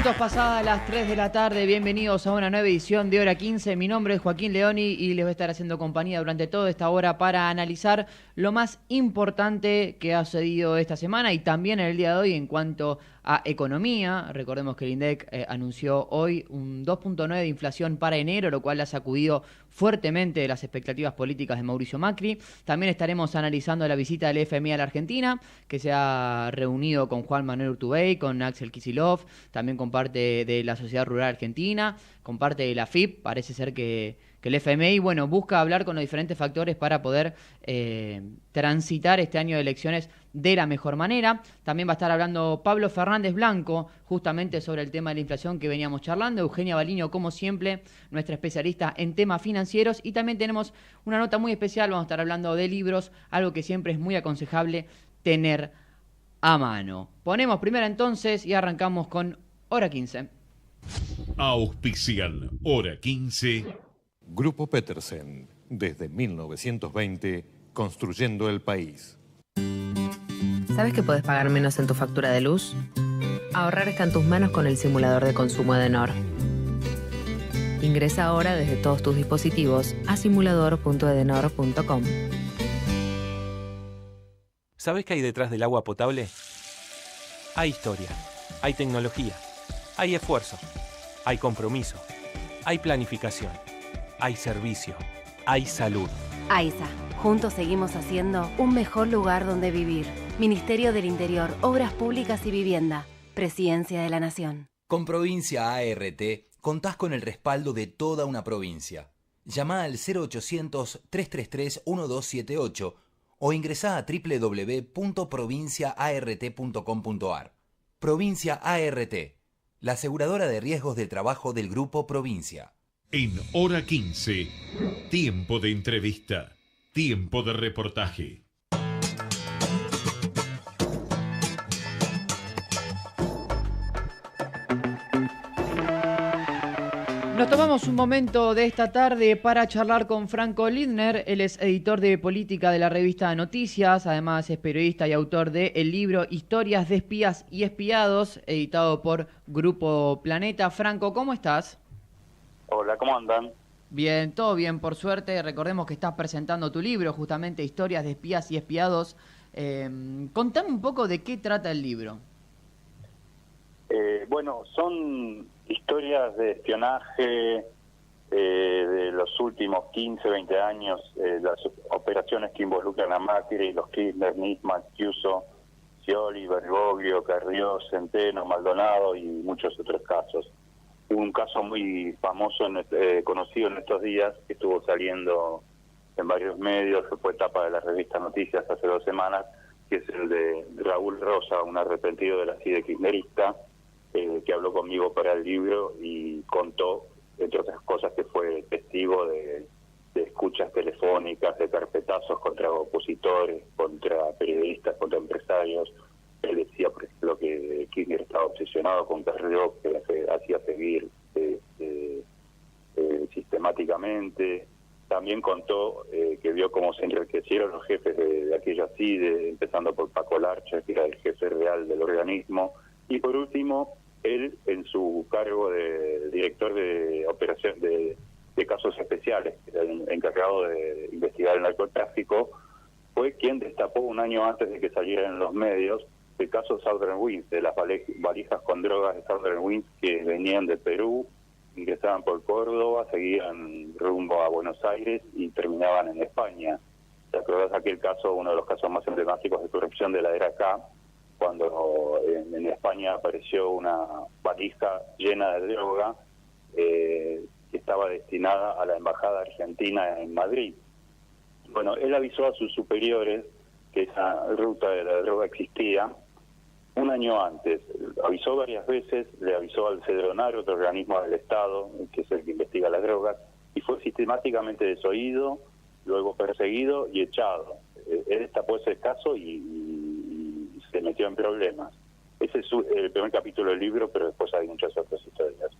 minutos pasadas las 3 de la tarde, bienvenidos a una nueva edición de Hora 15. Mi nombre es Joaquín Leoni y les voy a estar haciendo compañía durante toda esta hora para analizar lo más importante que ha sucedido esta semana y también en el día de hoy en cuanto a economía. Recordemos que el INDEC anunció hoy un 2.9 de inflación para enero, lo cual ha sacudido fuertemente de las expectativas políticas de Mauricio Macri. También estaremos analizando la visita del FMI a la Argentina, que se ha reunido con Juan Manuel Urtubey, con Axel Kicillof, también con parte de la Sociedad Rural Argentina, con parte de la AFIP. Parece ser que el FMI, busca hablar con los diferentes factores para poder transitar este año de elecciones de la mejor manera. También va a estar hablando Pablo Fernández Blanco, justamente sobre el tema de la inflación que veníamos charlando. Eugenia Baliño, como siempre, nuestra especialista en temas financieros. Y también tenemos una nota muy especial, vamos a estar hablando de libros, algo que siempre es muy aconsejable tener a mano. Ponemos primero entonces y arrancamos con Hora 15. Auspician Hora 15. Grupo Petersen, desde 1920, construyendo el país. ¿Sabes que podés pagar menos en tu factura de luz? Ahorrar está en tus manos con el simulador de consumo de Edenor. Ingresa ahora desde todos tus dispositivos a simulador.edenor.com. ¿Sabes qué hay detrás del agua potable? Hay historia, hay tecnología, hay esfuerzo, hay compromiso, hay planificación, hay servicio, hay salud. AISA, juntos seguimos haciendo un mejor lugar donde vivir. Ministerio del Interior, Obras Públicas y Vivienda, Presidencia de la Nación. Con Provincia ART contás con el respaldo de toda una provincia. Llama al 0800-333-1278 o ingresá a www.provinciaart.com.ar. Provincia ART, la aseguradora de riesgos del trabajo del Grupo Provincia. En Hora 15, tiempo de entrevista, tiempo de reportaje. Nos tomamos un momento de esta tarde para charlar con Franco Lindner. Él es editor de política de la revista Noticias, además es periodista y autor del libro Historias de espías y espiados, editado por Grupo Planeta. Franco, ¿cómo estás? Hola, ¿cómo andan? Bien, todo bien, por suerte. Recordemos que estás presentando tu libro, justamente Historias de espías y espiados. Contame un poco de qué trata el libro. Son historias de espionaje de los últimos 15, 20 años, las operaciones que involucran a Macri, los Kirchner, Nisman, Chiuso, Scioli, Bergoglio, Carrió, Centeno, Maldonado y muchos otros casos. Hubo un caso muy famoso, conocido en estos días, que estuvo saliendo en varios medios, que fue tapa de la revista Noticias hace 2 semanas, que es el de Raúl Rosa, un arrepentido de la CIDE kirchnerista, que habló conmigo para el libro y contó, entre otras cosas, que fue testigo de escuchas telefónicas, de carpetazos contra opositores, contra periodistas, contra empresarios. Él decía, por ejemplo, que Kirchner estaba obsesionado con Carrió, que le hacía seguir sistemáticamente. También contó que vio cómo se enriquecieron los jefes de aquella CIDE, empezando por Paco Larcher, que era el jefe real del organismo. Y por último, él, en su cargo de director de operación de casos especiales, encargado de investigar el narcotráfico, fue quien destapó un año antes de que salieran en los medios el caso Southern Winds, de las valijas con drogas de Southern Winds que venían de Perú, ingresaban por Córdoba, seguían rumbo a Buenos Aires y terminaban en España. ¿Te acordás aquel caso, uno de los casos más emblemáticos de corrupción de la era K, cuando en España apareció una valija llena de droga que estaba destinada a la embajada argentina en Madrid? Bueno, él avisó a sus superiores que esa ruta de la droga existía un año antes. Avisó varias veces, le avisó al Cedronar, otro organismo del Estado, que es el que investiga las drogas, y fue sistemáticamente desoído, luego perseguido y echado. Él destapó ese caso y se metió en problemas. Ese es el primer capítulo del libro, pero después hay muchas otras historias.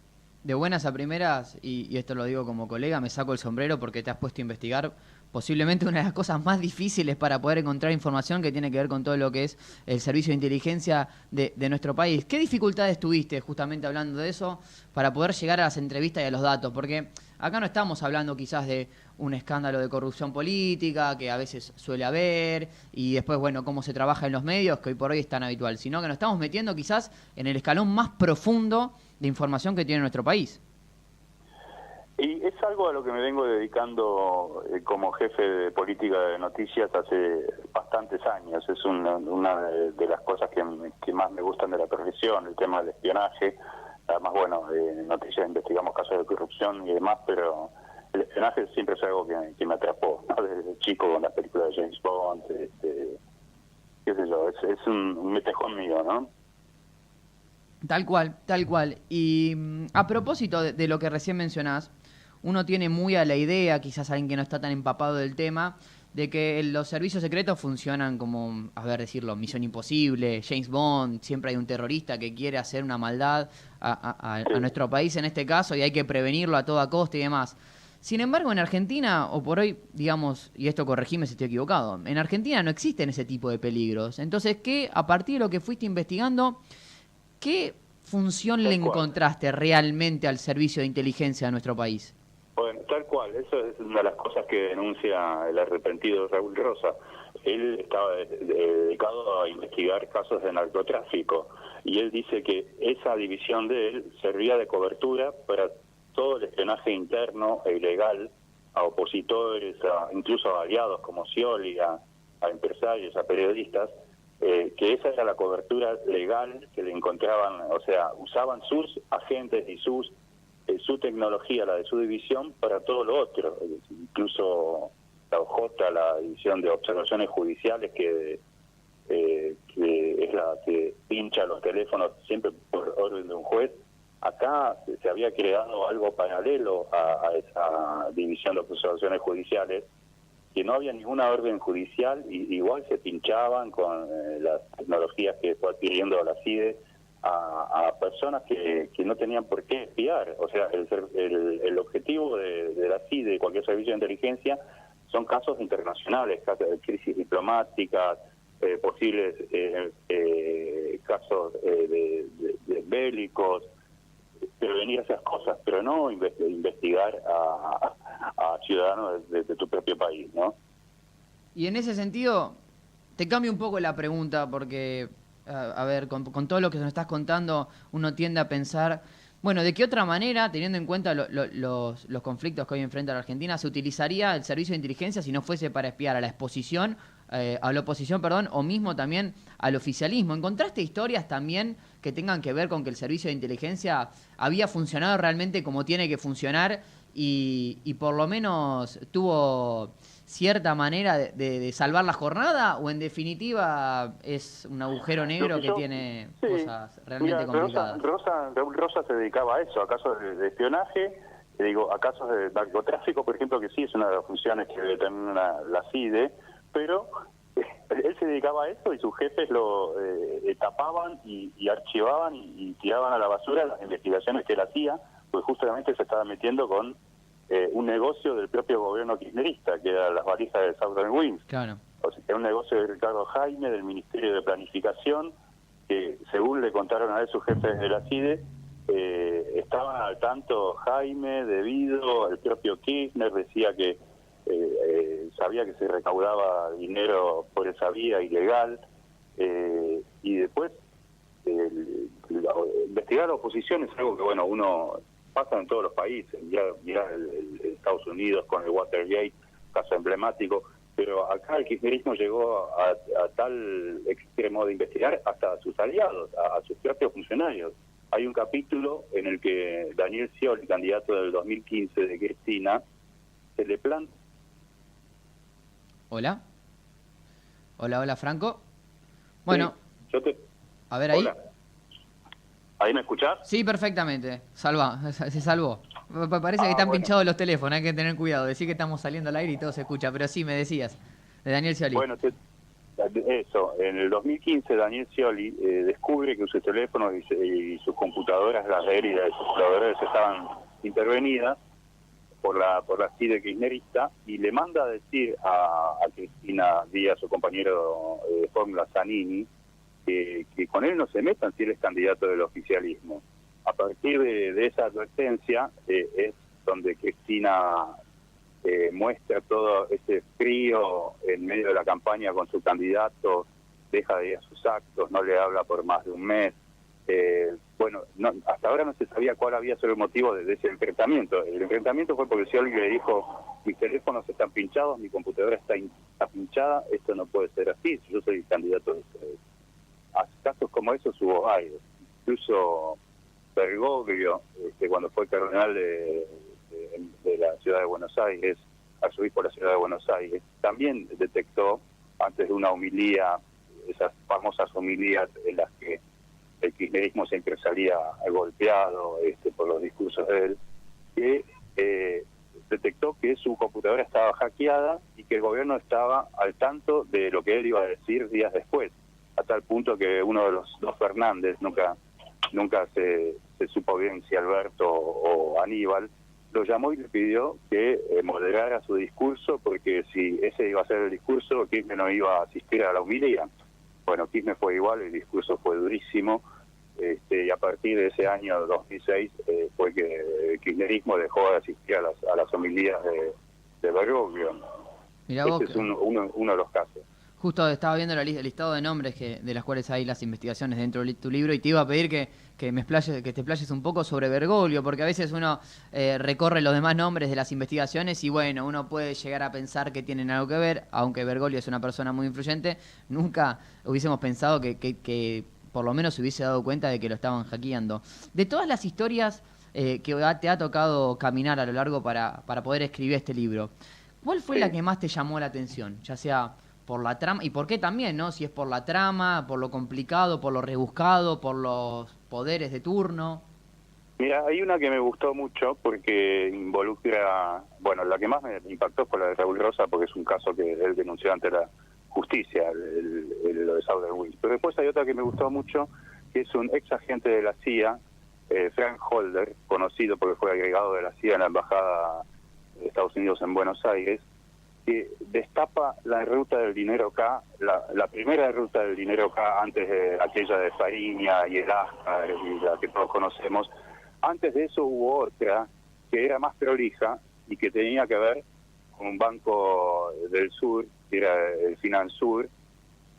De buenas a primeras, y esto lo digo como colega, me saco el sombrero porque te has puesto a investigar, posiblemente una de las cosas más difíciles para poder encontrar información, que tiene que ver con todo lo que es el servicio de inteligencia de nuestro país. ¿Qué dificultades tuviste, justamente hablando de eso, para poder llegar a las entrevistas y a los datos? Porque acá no estamos hablando quizás de un escándalo de corrupción política, que a veces suele haber, y después, bueno, cómo se trabaja en los medios, que hoy por hoy es tan habitual, sino que nos estamos metiendo quizás en el escalón más profundo de información que tiene nuestro país. Y es algo a lo que me vengo dedicando como jefe de política de noticias hace bastantes años. Es una de las cosas que más me gustan de la profesión, el tema del espionaje. Además, bueno, en noticias investigamos casos de corrupción y demás, pero el espionaje siempre es algo que me atrapó, ¿no? Desde chico con las películas de James Bond, qué sé yo, es un metejón mío, ¿no? Tal cual, tal cual. Y a propósito de lo que recién mencionás, uno tiene muy a la idea, quizás alguien que no está tan empapado del tema, de que los servicios secretos funcionan como, a ver, decirlo, Misión Imposible, James Bond, siempre hay un terrorista que quiere hacer una maldad a nuestro país en este caso y hay que prevenirlo a toda costa y demás. Sin embargo, en Argentina, o por hoy, digamos, y esto corregime si estoy equivocado, en Argentina no existen ese tipo de peligros. Entonces, ¿qué, a partir de lo que fuiste investigando, qué función le encontraste realmente al servicio de inteligencia de nuestro país? Bueno, tal cual, eso es una de las cosas que denuncia el arrepentido Raúl Rosa. Él estaba dedicado a investigar casos de narcotráfico y él dice que esa división de él servía de cobertura para todo el espionaje interno e ilegal a opositores, incluso a aliados como Scioli, a empresarios, a periodistas, que esa era la cobertura legal que le encontraban, o sea, usaban sus agentes y su tecnología, la de su división, para todo lo otro, incluso la OJ, la División de Observaciones Judiciales, que es la que pincha los teléfonos siempre por orden de un juez. Acá se había creado algo paralelo a esa División de Observaciones Judiciales, que no había ninguna orden judicial y igual se pinchaban con las tecnologías que fue adquiriendo la CIDE a personas que no tenían por qué espiar. O sea, el objetivo de la CIDE, de cualquier servicio de inteligencia, son casos internacionales, casos de crisis diplomáticas, posibles casos de bélicos, prevenir esas cosas, pero no investigar a ciudadanos de tu propio país, ¿no? Y en ese sentido, te cambio un poco la pregunta, porque, a ver, con todo lo que nos estás contando, uno tiende a pensar, bueno, ¿de qué otra manera, teniendo en cuenta los conflictos que hoy enfrenta la Argentina, se utilizaría el servicio de inteligencia si no fuese para espiar a la oposición, o mismo también al oficialismo? ¿Encontraste historias también que tengan que ver con que el servicio de inteligencia había funcionado realmente como tiene que funcionar y por lo menos tuvo cierta manera de salvar la jornada, o en definitiva es un agujero negro que tiene cosas realmente complicadas? Raúl Rosa se dedicaba a eso, a casos de espionaje, a casos de narcotráfico, por ejemplo, que sí es una de las funciones que debe tener la CIDE, pero él se dedicaba a eso y sus jefes lo tapaban y archivaban y tiraban a la basura las investigaciones que él hacía, pues justamente se estaba metiendo con un negocio del propio gobierno kirchnerista, que era las valijas de Southern Wings. Claro. O sea, era un negocio de Ricardo Jaime, del Ministerio de Planificación, que según le contaron a él sus jefes de la CIDE, estaban al tanto Jaime, debido, el propio Kirchner decía que sabía que se recaudaba dinero por esa vía ilegal, y después investigar la oposición es algo que, bueno, uno pasa en todos los países. Ya el Estados Unidos con el Watergate, caso emblemático, pero acá el kirchnerismo llegó a tal extremo de investigar hasta a sus aliados, a sus propios funcionarios. Hay un capítulo en el que Daniel Scioli, candidato del 2015 de Cristina, se le planta. Hola. Hola, Franco. Bueno, Sí, a ver ahí. Hola. ¿Ahí me escuchás? Sí, perfectamente. Se salvó. Parece que están pinchados los teléfonos, hay que tener cuidado. Decir que estamos saliendo al aire y todo se escucha, pero sí, me decías, de Daniel Scioli. Bueno, eso, en el 2015 Daniel Scioli descubre que sus teléfonos y sus computadoras, las de él y las de sus colaboradores, estaban intervenidas por la CIDE kirchnerista, y le manda a decir a Cristina Díaz, su compañero de fórmula Zanini, que con él no se metan si él es candidato del oficialismo. A partir de esa advertencia es donde Cristina muestra todo ese frío en medio de la campaña con su candidato, deja de ir a sus actos, no le habla por más de un mes. Hasta ahora no se sabía cuál había sido el motivo de ese enfrentamiento. El enfrentamiento fue porque si alguien le dijo: mis teléfonos están pinchados, mi computadora está pinchada, esto no puede ser así, yo soy candidato de ustedes. A casos como esos hubo varios. Incluso Bergoglio, cuando fue cardenal de la ciudad de Buenos Aires, arzobispo de la ciudad de Buenos Aires, también detectó, antes de una homilía, esas famosas homilías en las que el kirchnerismo siempre salía golpeado por los discursos de él, que detectó que su computadora estaba hackeada y que el gobierno estaba al tanto de lo que él iba a decir días después, a tal punto que uno de los dos Fernández, nunca se supo bien si Alberto o Aníbal, lo llamó y le pidió que moderara su discurso, porque si ese iba a ser el discurso, Kirchner no iba a asistir a la homilía. Bueno, Kirchner fue igual, el discurso fue durísimo, y a partir de ese año 2006 fue que el kirchnerismo dejó de asistir a las homilías de Bergoglio. Este es uno de los casos. Justo estaba viendo el listado de nombres de las cuales hay las investigaciones dentro de tu libro, y te iba a pedir que te explayes un poco sobre Bergoglio, porque a veces uno recorre los demás nombres de las investigaciones y bueno, uno puede llegar a pensar que tienen algo que ver, aunque Bergoglio es una persona muy influyente. Nunca hubiésemos pensado que por lo menos se hubiese dado cuenta de que lo estaban hackeando. De todas las historias que te ha tocado caminar a lo largo para poder escribir este libro, ¿cuál fue la que más te llamó la atención? Ya sea por la trama, y por qué también, ¿no? Si es por la trama, por lo complicado, por lo rebuscado, por los poderes de turno. Mira, hay una que me gustó mucho porque involucra, la que más me impactó fue la de Raúl Rosa, porque es un caso que él denunció ante la justicia, lo de Southerwind. Pero después hay otra que me gustó mucho, que es un ex agente de la CIA, Frank Holder, conocido porque fue agregado de la CIA en la embajada de Estados Unidos en Buenos Aires, que destapa la ruta del dinero K, la primera ruta del dinero K, antes de aquella de Fariña y el Ascar, y la que todos conocemos. Antes de eso hubo otra que era más prolija y que tenía que ver con un banco del sur, que era el Finansur,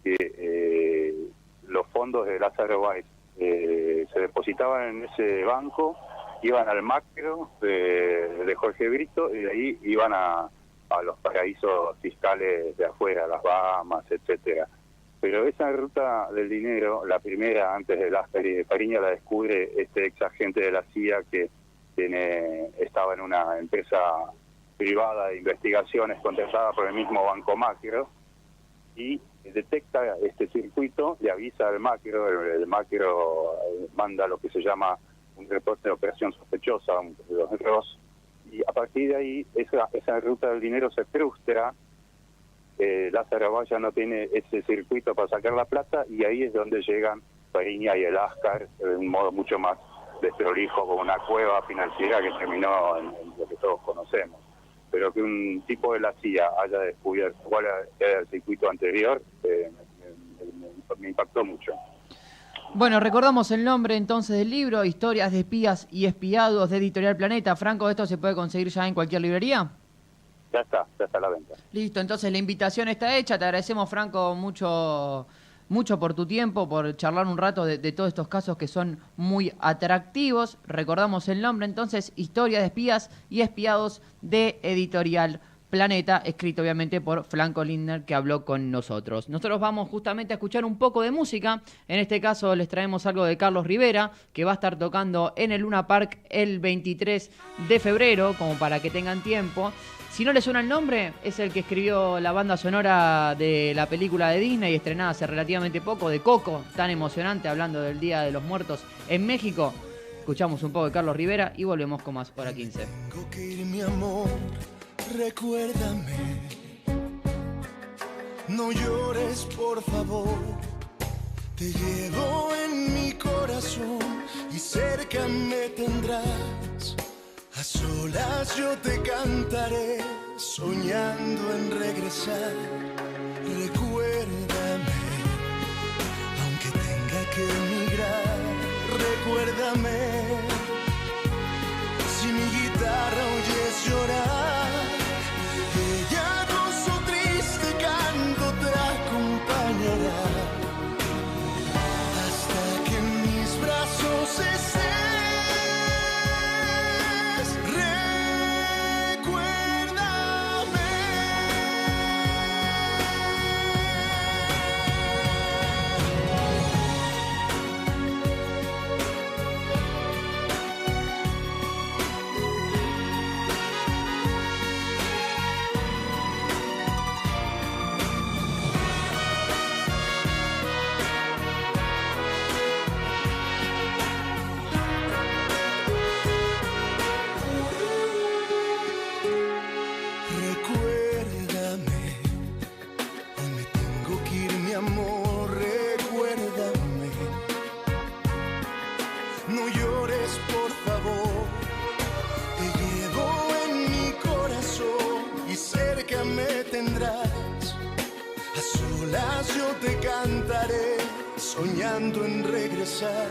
que los fondos de Lázaro Báez se depositaban en ese banco, iban al macro de Jorge Brito, y de ahí iban a los paraísos fiscales de afuera, las Bahamas, etcétera. Pero esa ruta del dinero, la primera antes de Ascar y de Fariña, la descubre este ex agente de la CIA que estaba en una empresa privada de investigaciones contratada por el mismo Banco Macro, y detecta este circuito, le avisa al Macro, el Macro manda lo que se llama un reporte de operación sospechosa, los ROS, y a partir de ahí esa ruta del dinero se frustra. Lázaro Báez ya no tiene ese circuito para sacar la plata, y ahí es donde llegan Fariña y el Ascar de un modo mucho más desprolijo, como una cueva financiera que terminó en lo que todos conocemos. Pero que un tipo de la CIA haya descubierto cuál era el circuito anterior, me impactó mucho. Bueno, recordamos el nombre entonces del libro, Historias de espías y espiados, de Editorial Planeta. Franco, ¿esto se puede conseguir ya en cualquier librería? Ya está a la venta. Listo, entonces la invitación está hecha. Te agradecemos, Franco, mucho por tu tiempo, por charlar un rato de todos estos casos que son muy atractivos. Recordamos el nombre entonces, Historias de espías y espiados, de Editorial Planeta, escrito obviamente por Franco Lindner, que habló con nosotros. Nosotros vamos justamente a escuchar un poco de música. En este caso les traemos algo de Carlos Rivera, que va a estar tocando en el Luna Park el 23 de febrero, como para que tengan tiempo. Si no les suena el nombre, es el que escribió la banda sonora de la película de Disney, estrenada hace relativamente poco, de Coco, tan emocionante, hablando del Día de los Muertos en México. Escuchamos un poco de Carlos Rivera y volvemos con más Hora 15. Tengo que ir, mi amor, recuérdame. No llores, por favor. Te llevo en mi corazón y cerca me tendrás. solas yo te cantaré, soñando en regresar. Recuérdame, aunque tenga que emigrar. Recuérdame, si mi guitarra oyes llorar, ella con su triste canto te acompañará, hasta que en mis brazos estés. Soñando en regresar,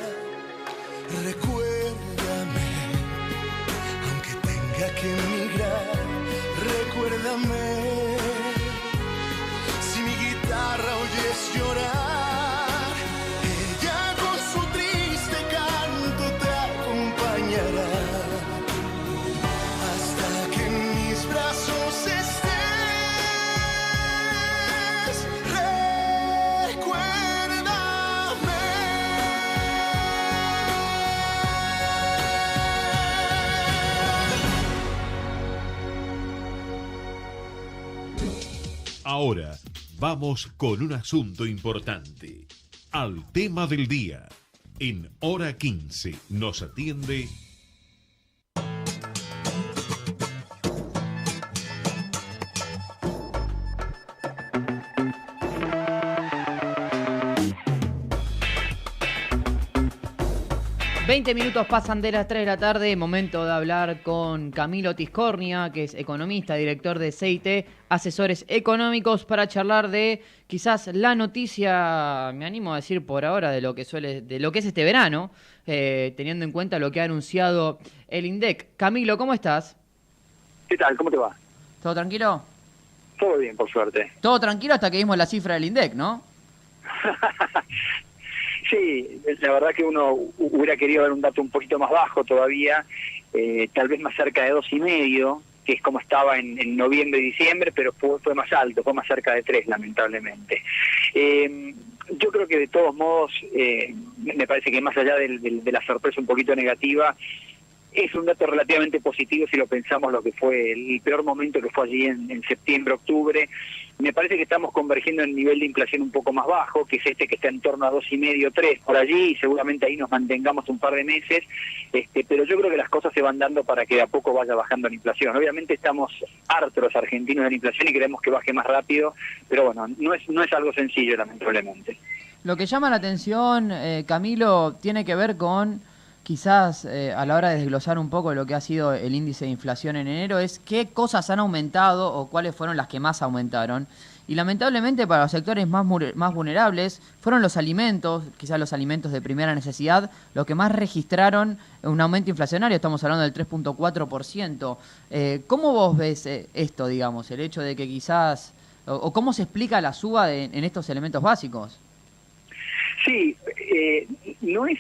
recuérdame, aunque tenga que emigrar, recuérdame, si mi guitarra oyes llorar, ella con su triste canto te acompañará, hasta que en mis brazos estés. Ahora vamos con un asunto importante. Al tema del día. En hora 15 nos atiende... ...20 pasan de las 3 de la tarde... ...momento de hablar con Camilo Tiscornia... ...que es economista, director de CIT... ...asesores económicos... ...para charlar de quizás la noticia... ...me animo a decir por ahora... ...de lo que es este verano... ...teniendo en cuenta lo que ha anunciado el INDEC. Camilo, ¿cómo estás? ¿Qué tal? ¿Cómo te va? ¿Todo tranquilo? Todo bien, por suerte. Todo tranquilo hasta que vimos la cifra del INDEC, ¿no? Sí, la verdad que uno hubiera querido ver un dato un poquito más bajo todavía, tal vez más cerca de 2,5, que es como estaba en noviembre y diciembre, pero fue más alto, fue más cerca de 3, lamentablemente. Yo creo que de todos modos, me parece que más allá de la sorpresa un poquito negativa, es un dato relativamente positivo si lo pensamos lo que fue el peor momento que fue allí en septiembre, octubre. Me parece que estamos convergiendo en el nivel de inflación un poco más bajo, que es este que está en torno a 2,5, 3 por allí, y seguramente ahí nos mantengamos un par de meses, pero yo creo que las cosas se van dando para que de a poco vaya bajando la inflación. Obviamente estamos hartos los argentinos de la inflación y queremos que baje más rápido, pero bueno, no es algo sencillo, lamentablemente. Lo que llama la atención, Camilo, tiene que ver con... Quizás a la hora de desglosar un poco lo que ha sido el índice de inflación en enero es qué cosas han aumentado o cuáles fueron las que más aumentaron. Y lamentablemente para los sectores más vulnerables fueron los alimentos, quizás los alimentos de primera necesidad, los que más registraron un aumento inflacionario, estamos hablando del 3.4%. ¿Cómo vos ves esto, digamos, el hecho de que quizás, o cómo se explica la suba en estos elementos básicos? Sí, no es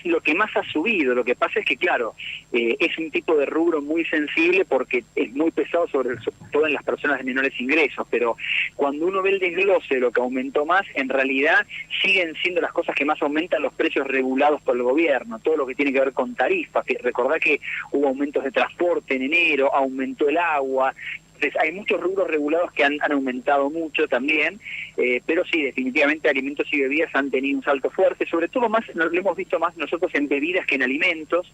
lo que más ha subido, lo que pasa es que, claro, es un tipo de rubro muy sensible porque es muy pesado sobre todo en las personas de menores ingresos, pero cuando uno ve el desglose de lo que aumentó más, en realidad siguen siendo las cosas que más aumentan los precios regulados por el gobierno, todo lo que tiene que ver con tarifas. Recordá que hubo aumentos de transporte en enero, aumentó el agua, Entonces, hay muchos rubros regulados que han aumentado mucho también, pero sí, definitivamente alimentos y bebidas han tenido un salto fuerte, sobre todo más lo hemos visto más nosotros en bebidas que en alimentos.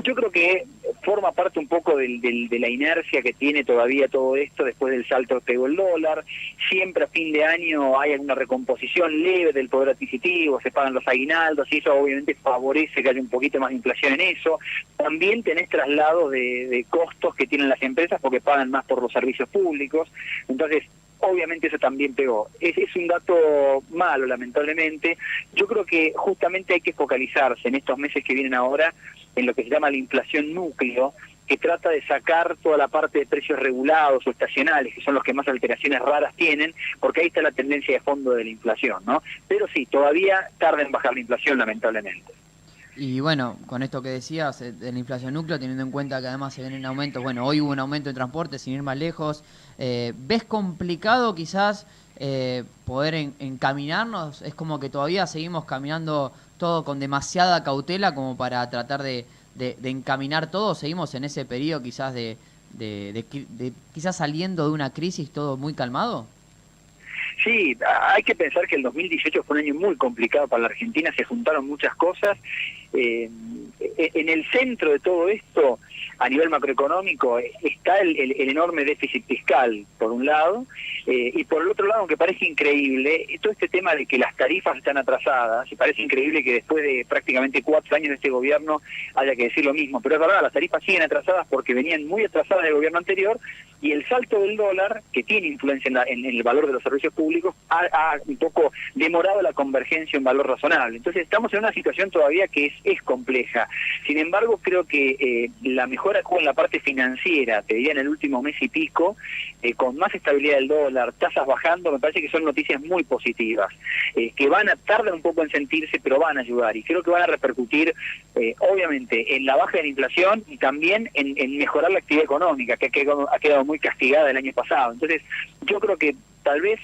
Yo creo que forma parte un poco de la inercia que tiene todavía todo esto después del salto que pegó el dólar. Siempre a fin de año hay alguna recomposición leve del poder adquisitivo, se pagan los aguinaldos y eso obviamente favorece que haya un poquito más de inflación en eso. También tenés traslados de costos que tienen las empresas porque pagan más por los servicios públicos, entonces obviamente eso también pegó. Es un dato malo, lamentablemente. Yo creo que justamente hay que focalizarse en estos meses que vienen ahora en lo que se llama la inflación núcleo, que trata de sacar toda la parte de precios regulados o estacionales, que son los que más alteraciones raras tienen, porque ahí está la tendencia de fondo de la inflación, ¿no? Pero sí, todavía tarda en bajar la inflación, lamentablemente. Y bueno, con esto que decías de la inflación núcleo, teniendo en cuenta que además se vienen aumentos, bueno, hoy hubo un aumento en transporte, sin ir más lejos, ¿ves complicado quizás poder encaminarnos? Es como que todavía seguimos caminando todo con demasiada cautela como para tratar de encaminar todo, seguimos en ese periodo quizás de quizás saliendo de una crisis todo muy calmado. Sí, hay que pensar que el 2018 fue un año muy complicado para la Argentina, se juntaron muchas cosas. En el centro de todo esto, a nivel macroeconómico, está el enorme déficit fiscal, por un lado, y por el otro lado, aunque parece increíble, todo este tema de que las tarifas están atrasadas, y parece increíble que después de prácticamente 4 años de este gobierno haya que decir lo mismo, pero es verdad, las tarifas siguen atrasadas porque venían muy atrasadas del gobierno anterior, y el salto del dólar, que tiene influencia en el valor de los servicios públicos, ha un poco demorado la convergencia en valor razonable. Entonces estamos en una situación todavía que es compleja. Sin embargo, creo que la mejora en la parte financiera, te diría en el último mes y pico, con más estabilidad del dólar, tasas bajando, me parece que son noticias muy positivas, que tardar un poco en sentirse, pero van a ayudar, y creo que van a repercutir, obviamente, en la baja de la inflación y también en mejorar la actividad económica, que ha quedado muy castigada el año pasado. Entonces, yo creo que tal vez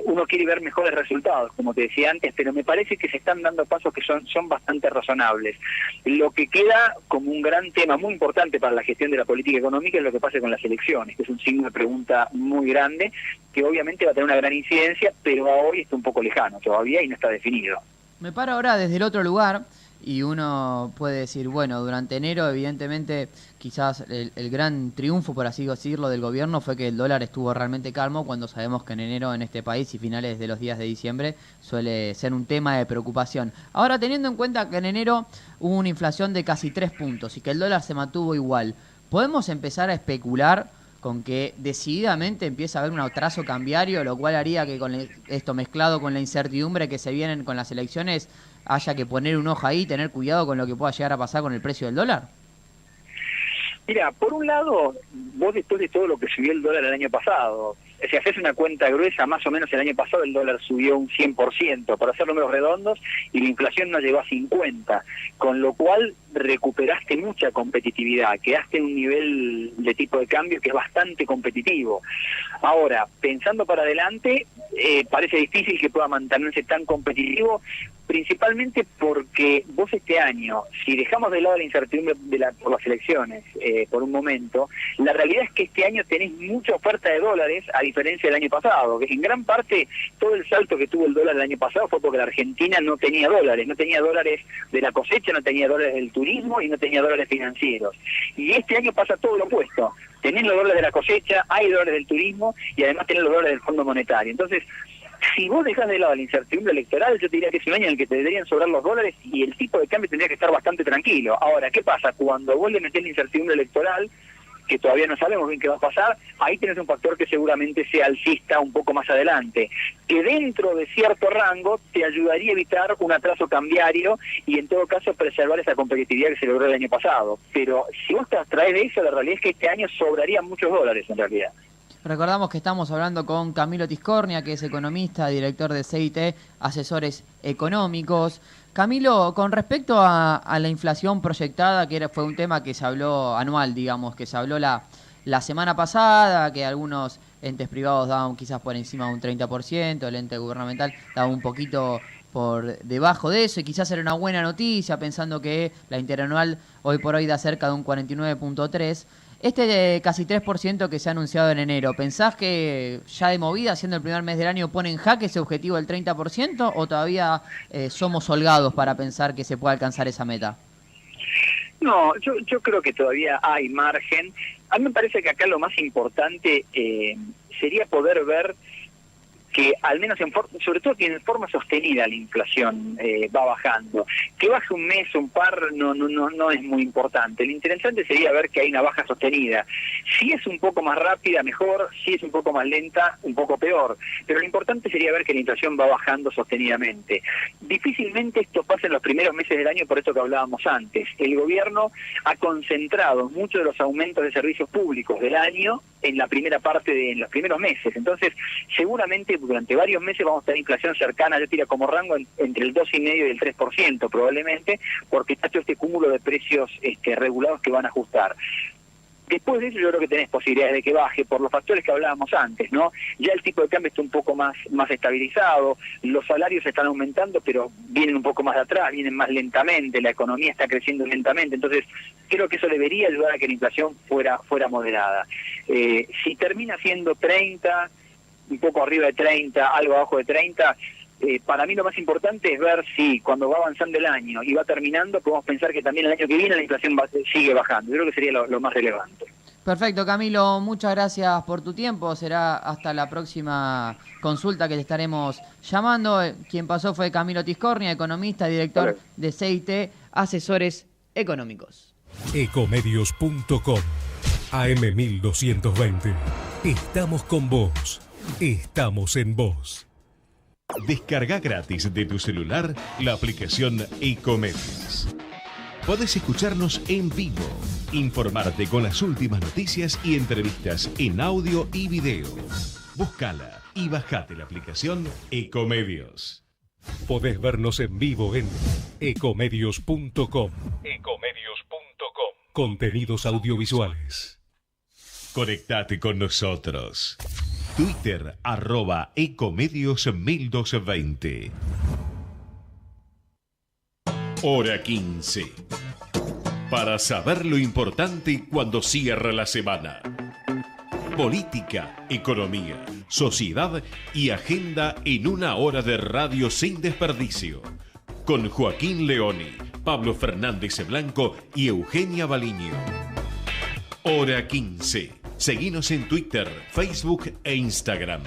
uno quiere ver mejores resultados, como te decía antes, pero me parece que se están dando pasos que son bastante razonables. Lo que queda como un gran tema muy importante para la gestión de la política económica es lo que pasa con las elecciones, que es un signo de pregunta muy grande, que obviamente va a tener una gran incidencia, pero a hoy está un poco lejano todavía y no está definido. Me paro ahora desde el otro lugar y uno puede decir, bueno, durante enero evidentemente quizás el gran triunfo, por así decirlo, del gobierno fue que el dólar estuvo realmente calmo, cuando sabemos que en enero en este país y finales de los días de diciembre suele ser un tema de preocupación. Ahora, teniendo en cuenta que en enero hubo una inflación de casi 3 puntos y que el dólar se mantuvo igual, ¿podemos empezar a especular con que decididamente empieza a haber un atraso cambiario, lo cual haría que con esto mezclado con la incertidumbre que se vienen con las elecciones haya que poner un ojo ahí y tener cuidado con lo que pueda llegar a pasar con el precio del dólar? Mira, por un lado, vos después de todo lo que subió el dólar el año pasado, si haces una cuenta gruesa, más o menos el año pasado el dólar subió un 100%, para hacer números redondos, y la inflación no llegó a 50%, con lo cual recuperaste mucha competitividad, quedaste en un nivel de tipo de cambio que es bastante competitivo. Ahora, pensando para adelante, parece difícil que pueda mantenerse tan competitivo, principalmente porque vos este año, si dejamos de lado la incertidumbre por las elecciones por un momento, la realidad es que este año tenés mucha oferta de dólares a diferencia del año pasado, que en gran parte todo el salto que tuvo el dólar el año pasado fue porque la Argentina no tenía dólares de la cosecha, no tenía dólares del turismo y no tenía dólares financieros. Y este año pasa todo lo opuesto, tenés los dólares de la cosecha, hay dólares del turismo y además tenés los dólares del Fondo Monetario. Entonces, si vos dejás de lado la incertidumbre electoral, yo te diría que es un año en el que te deberían sobrar los dólares y el tipo de cambio tendría que estar bastante tranquilo. Ahora, ¿qué pasa? Cuando vos le metés la incertidumbre electoral, que todavía no sabemos bien qué va a pasar, ahí tenés un factor que seguramente sea alcista un poco más adelante, que dentro de cierto rango te ayudaría a evitar un atraso cambiario y en todo caso preservar esa competitividad que se logró el año pasado. Pero si vos te abstraes de eso, la realidad es que este año sobrarían muchos dólares en realidad. Recordamos que estamos hablando con Camilo Tiscornia, que es economista, director de CIT, Asesores Económicos. Camilo, con respecto a la inflación proyectada, que fue un tema que se habló anual, digamos, que se habló la semana pasada, que algunos entes privados daban quizás por encima de un 30%, el ente gubernamental daba un poquito por debajo de eso, y quizás era una buena noticia, pensando que la interanual hoy por hoy da cerca de un 49.3%. Este casi 3% que se ha anunciado en enero, ¿pensás que ya de movida, siendo el primer mes del año, pone en jaque ese objetivo del 30% o todavía somos holgados para pensar que se pueda alcanzar esa meta? No, yo creo que todavía hay margen. A mí me parece que acá lo más importante sería poder ver que al menos sobre todo que en forma sostenida la inflación va bajando. Que baje un mes o un par no es muy importante. Lo interesante sería ver que hay una baja sostenida. Si es un poco más rápida, mejor. Si es un poco más lenta, un poco peor. Pero lo importante sería ver que la inflación va bajando sostenidamente. Difícilmente esto pasa en los primeros meses del año, por esto que hablábamos antes. El gobierno ha concentrado muchos de los aumentos de servicios públicos del año en la primera parte en los primeros meses. Entonces, seguramente durante varios meses vamos a tener inflación cercana, yo diría como rango entre el 2,5% y el 3% probablemente, porque está todo este cúmulo de precios regulados que van a ajustar. Después de eso yo creo que tenés posibilidades de que baje por los factores que hablábamos antes, ¿no? Ya el tipo de cambio está un poco más estabilizado, los salarios están aumentando, pero vienen un poco más de atrás, vienen más lentamente, la economía está creciendo lentamente, entonces creo que eso debería ayudar a que la inflación fuera moderada. Si termina siendo 30, un poco arriba de 30, algo abajo de 30, para mí lo más importante es ver si cuando va avanzando el año y va terminando, podemos pensar que también el año que viene la inflación sigue bajando. Yo creo que sería lo más relevante. Perfecto, Camilo, muchas gracias por tu tiempo. Será hasta la próxima consulta que te estaremos llamando. Quien pasó fue Camilo Tiscornia, economista, director de CIT Asesores Económicos. Ecomedios.com AM1220. Estamos con vos. Estamos en vos. Descarga gratis de tu celular la aplicación Ecomedios. Podés escucharnos en vivo, informarte con las últimas noticias y entrevistas en audio y video. Búscala y bajate la aplicación Ecomedios. Podés vernos en vivo en ecomedios.com. Contenidos audiovisuales. Conectate con nosotros. Twitter @Ecomedios1220. Hora 15. Para saber lo importante cuando cierra la semana. Política, economía, sociedad y agenda en una hora de radio sin desperdicio. Con Joaquín Leoni, Pablo Fernández Blanco y Eugenia Baliño. Hora 15. Seguinos en Twitter, Facebook e Instagram.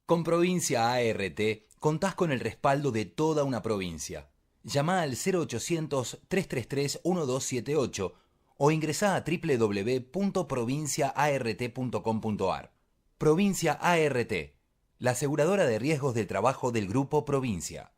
Con Provincia ART contás con el respaldo de toda una provincia. Llama al 0800-333-1278 o ingresá a www.provinciaart.com.ar. Provincia ART, la aseguradora de riesgos del trabajo del Grupo Provincia.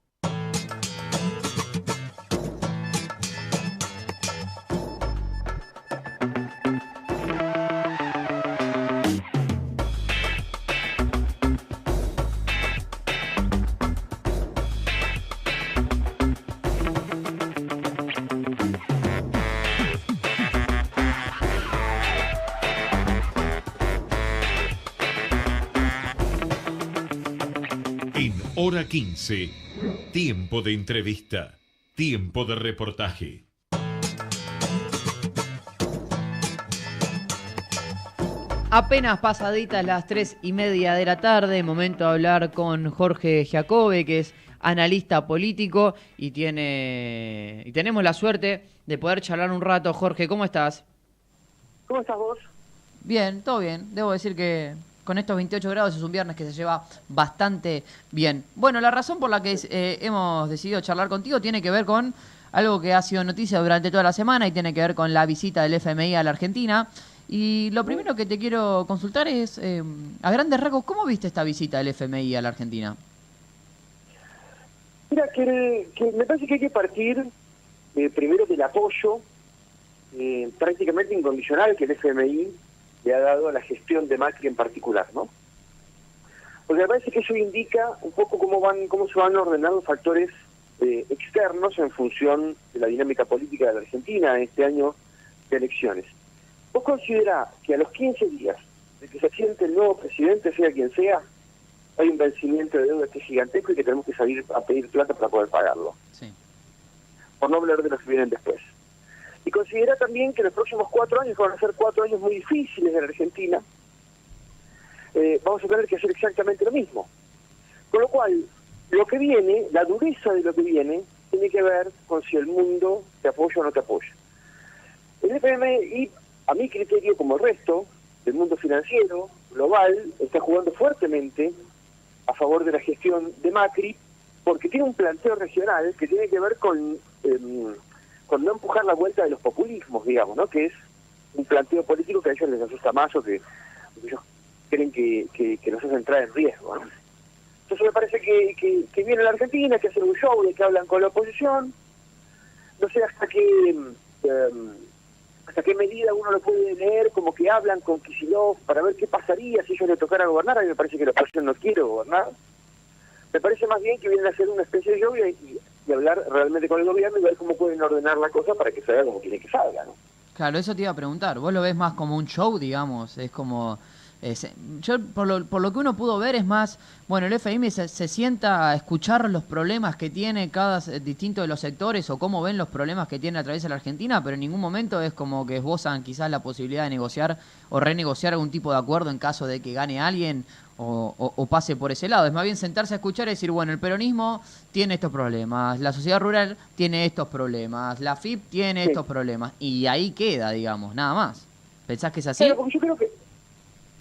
Hora 15. Tiempo de entrevista. Tiempo de reportaje. Apenas pasaditas las 3:30 de la tarde, momento de hablar con Jorge Giacobbe, que es analista político y tenemos la suerte de poder charlar un rato. Jorge, ¿cómo estás? ¿Cómo estás vos? Bien, todo bien. Debo decir que con estos 28 grados es un viernes que se lleva bastante bien. Bueno, la razón por la que hemos decidido charlar contigo tiene que ver con algo que ha sido noticia durante toda la semana y tiene que ver con la visita del FMI a la Argentina. Y lo primero que te quiero consultar es, a grandes rasgos, ¿cómo viste esta visita del FMI a la Argentina? Mira, que me parece que hay que partir primero del apoyo prácticamente incondicional que el FMI le ha dado a la gestión de Macri en particular, ¿no? Porque me parece que eso indica un poco cómo se van ordenando factores externos en función de la dinámica política de la Argentina en este año de elecciones. ¿Vos considerás que a los 15 días de que se siente el nuevo presidente, sea quien sea, hay un vencimiento de deuda que es gigantesco y que tenemos que salir a pedir plata para poder pagarlo? Sí. Por no hablar de los que vienen después. y considera también que los próximos 4 años van a ser 4 años muy difíciles de la Argentina. Vamos a tener que hacer exactamente lo mismo. Con lo cual, lo que viene, la dureza de lo que viene, tiene que ver con si el mundo te apoya o no te apoya. El FMI, a mi criterio, como el resto del mundo financiero global, está jugando fuertemente a favor de la gestión de Macri, porque tiene un planteo regional que tiene que ver con no empujar la vuelta de los populismos, digamos, ¿no? Que es un planteo político que a ellos les asusta más o que ellos creen que los hace entrar en riesgo, ¿no? Entonces me parece que viene la Argentina, que hacen un show de que hablan con la oposición. No sé hasta qué medida uno lo puede leer, como que hablan con Kicillof para ver qué pasaría si ellos le tocara gobernar. A mí me parece que la oposición no quiere gobernar. Me parece más bien que vienen a hacer una especie de show y hablar realmente con el gobierno y ver cómo pueden ordenar la cosa para que salga como quieren que salga, ¿no? Claro, eso te iba a preguntar. ¿Vos lo ves más como un show, digamos? Es como... yo por lo que uno pudo ver es más, bueno, el FMI se sienta a escuchar los problemas que tiene cada distinto de los sectores o cómo ven los problemas que tiene a través de la Argentina, pero en ningún momento es como que esbozan quizás la posibilidad de negociar o renegociar algún tipo de acuerdo en caso de que gane alguien o pase por ese lado. Es más bien sentarse a escuchar y decir, bueno, el peronismo tiene estos problemas, la sociedad rural tiene estos problemas, la FIP tiene estos problemas, y ahí queda, digamos, nada más. ¿Pensás que es así? Pero yo creo que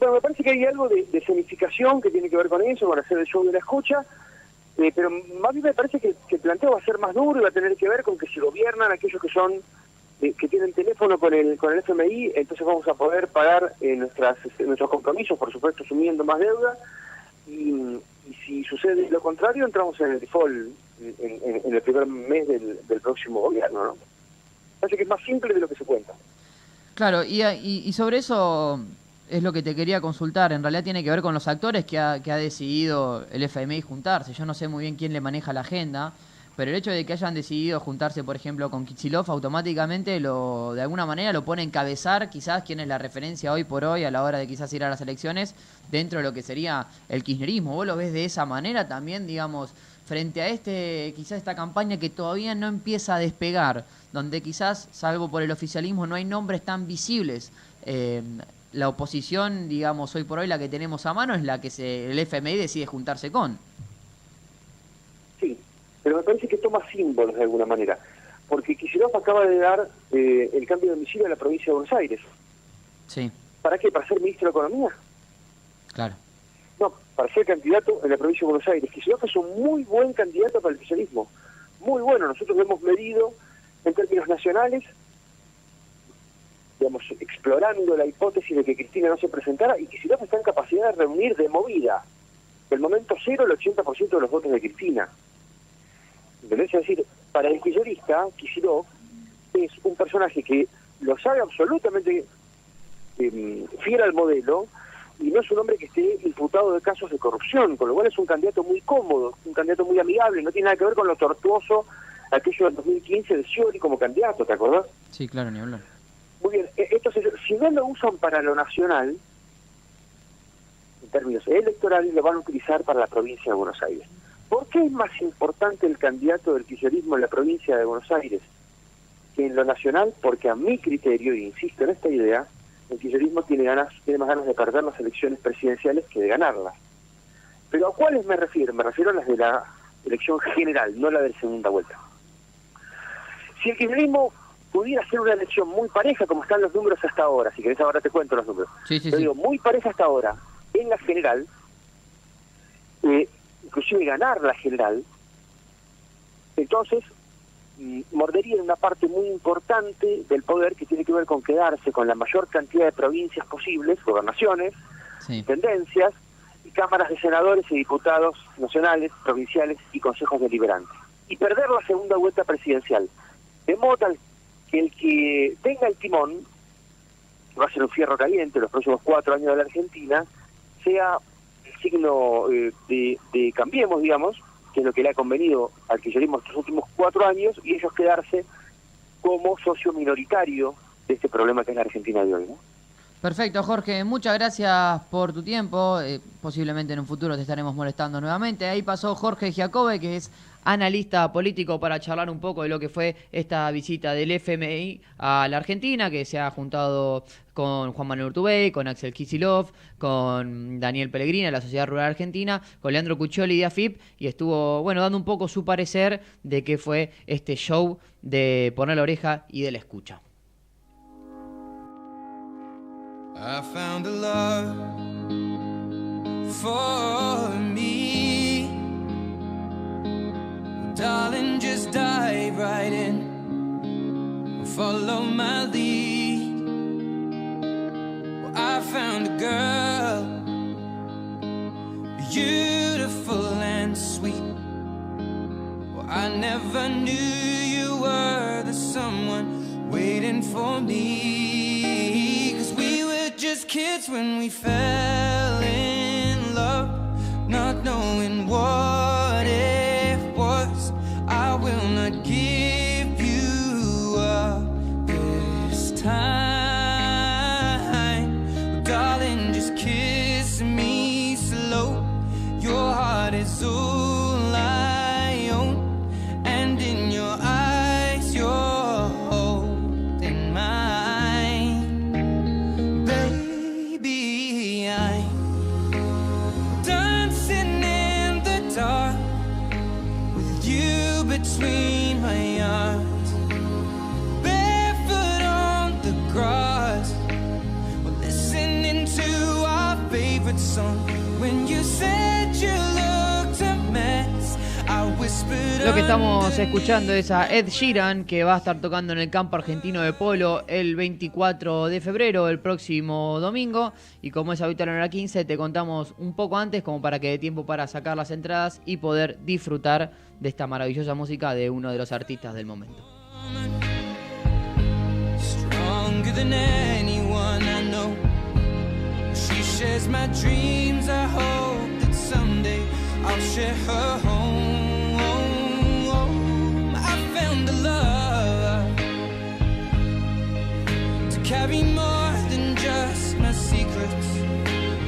me parece que hay algo de escenificación que tiene que ver con eso, con hacer el show de la escucha, pero más bien me parece que el planteo va a ser más duro y va a tener que ver con que si gobiernan aquellos que son que tienen teléfono con el FMI, entonces vamos a poder pagar nuestros compromisos, por supuesto asumiendo más deuda, y si sucede lo contrario entramos en el default en el primer mes del próximo gobierno, ¿no? Parece que es más simple de lo que se cuenta. Claro, y sobre eso es lo que te quería consultar. En realidad tiene que ver con los actores que ha decidido el FMI juntarse. Yo no sé muy bien quién le maneja la agenda, pero el hecho de que hayan decidido juntarse, por ejemplo, con Kicillof, automáticamente de alguna manera lo pone a encabezar quizás quién es la referencia hoy por hoy a la hora de quizás ir a las elecciones dentro de lo que sería el kirchnerismo. ¿Vos lo ves de esa manera también, digamos, frente a quizás esta campaña que todavía no empieza a despegar, donde quizás, salvo por el oficialismo, no hay nombres tan visibles? La oposición, digamos, hoy por hoy la que tenemos a mano es la que el FMI decide juntarse con. Sí, pero me parece que toma símbolos de alguna manera, porque Kicillof acaba de dar el cambio de domicilio a la provincia de Buenos Aires. Sí. ¿Para qué? ¿Para ser ministro de Economía? Claro. No, para ser candidato en la provincia de Buenos Aires. Kicillof es un muy buen candidato para el oficialismo. Muy bueno. Nosotros lo hemos medido en términos nacionales, digamos, explorando la hipótesis de que Cristina no se presentara, y Kicillof está en capacidad de reunir de movida, del momento cero, el 80% de los votos de Cristina. ¿Entendés? Es decir, para el kirchnerista, Kicillof es un personaje que lo sabe absolutamente fiel al modelo, y no es un hombre que esté imputado de casos de corrupción, con lo cual es un candidato muy cómodo, un candidato muy amigable, no tiene nada que ver con lo tortuoso aquello del 2015 de Scioli como candidato, ¿te acordás? Sí, claro, ni hablar. Muy bien, entonces, si no lo usan para lo nacional, en términos electorales, lo van a utilizar para la provincia de Buenos Aires. ¿Por qué es más importante el candidato del kirchnerismo en la provincia de Buenos Aires que en lo nacional? Porque a mi criterio, y insisto en esta idea, el kirchnerismo tiene más ganas de perder las elecciones presidenciales que de ganarlas. ¿Pero a cuáles me refiero? Me refiero a las de la elección general, no la de la segunda vuelta. Si el kirchnerismo pudiera ser una elección muy pareja, como están los números hasta ahora, si querés ahora te cuento los números, digo, muy pareja hasta ahora, en la general, inclusive ganar la general, entonces mordería una parte muy importante del poder que tiene que ver con quedarse con la mayor cantidad de provincias posibles, gobernaciones, intendencias, y cámaras de senadores y diputados nacionales, provinciales y consejos deliberantes. Y perder la segunda vuelta presidencial. De modo tal que el que tenga el timón, que va a ser un fierro caliente los próximos 4 años de la Argentina, sea el signo de Cambiemos, digamos, que es lo que le ha convenido al kirchnerismo estos últimos 4 años, y ellos quedarse como socio minoritario de este problema que es la Argentina de hoy, ¿no? Perfecto, Jorge, muchas gracias por tu tiempo. Posiblemente en un futuro te estaremos molestando nuevamente. Ahí pasó Jorge Giacobbe, que es analista político, para charlar un poco de lo que fue esta visita del FMI a la Argentina, que se ha juntado con Juan Manuel Urtubey, con Axel Kicillof, con Daniel Pellegrini de la Sociedad Rural Argentina, con Leandro Cuccioli de AFIP, y estuvo, dando un poco su parecer de qué fue este show de poner la oreja y de la escucha. I found a love for me. Darling, just dive right in. Follow my lead. Well, I found a girl, beautiful and sweet. Well, I never knew you were the someone waiting for me. 'Cause we were just kids when we fell in love, not knowing what it was. I will not give you up this time. Darling, just kiss me slow. Your heart is all I own, and in your eyes you're holding mine. Baby, I'm dancing in the dark with you between my arms, barefoot on the grass. We're listening to our favorite song. When you said you looked a mess, I whispered. Lo que estamos escuchando es a Ed Sheeran, que va a estar tocando en el campo argentino de polo el 24 de febrero, el próximo domingo. Y como es habitual en hora 15, te contamos un poco antes, como para que dé tiempo para sacar las entradas y poder disfrutar de esta maravillosa música de uno de los artistas del momento. Stronger than anyone I know. She shares my dreams. I hope that someday I'll share her home. I found a love to carry more than just my secrets,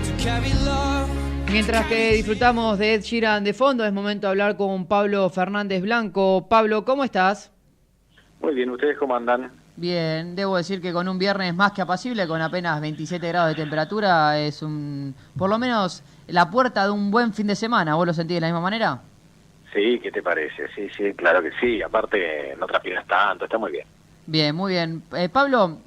to carry love. Mientras que disfrutamos de Ed Sheeran de fondo, es momento de hablar con Pablo Fernández Blanco. Pablo, ¿cómo estás? Muy bien, ¿ustedes cómo andan? Bien, debo decir que con un viernes más que apacible, con apenas 27 grados de temperatura, es por lo menos la puerta de un buen fin de semana. ¿Vos lo sentís de la misma manera? Sí, ¿qué te parece? Sí, claro que sí. Aparte, no transpiras tanto, está muy bien. Bien, muy bien. Pablo,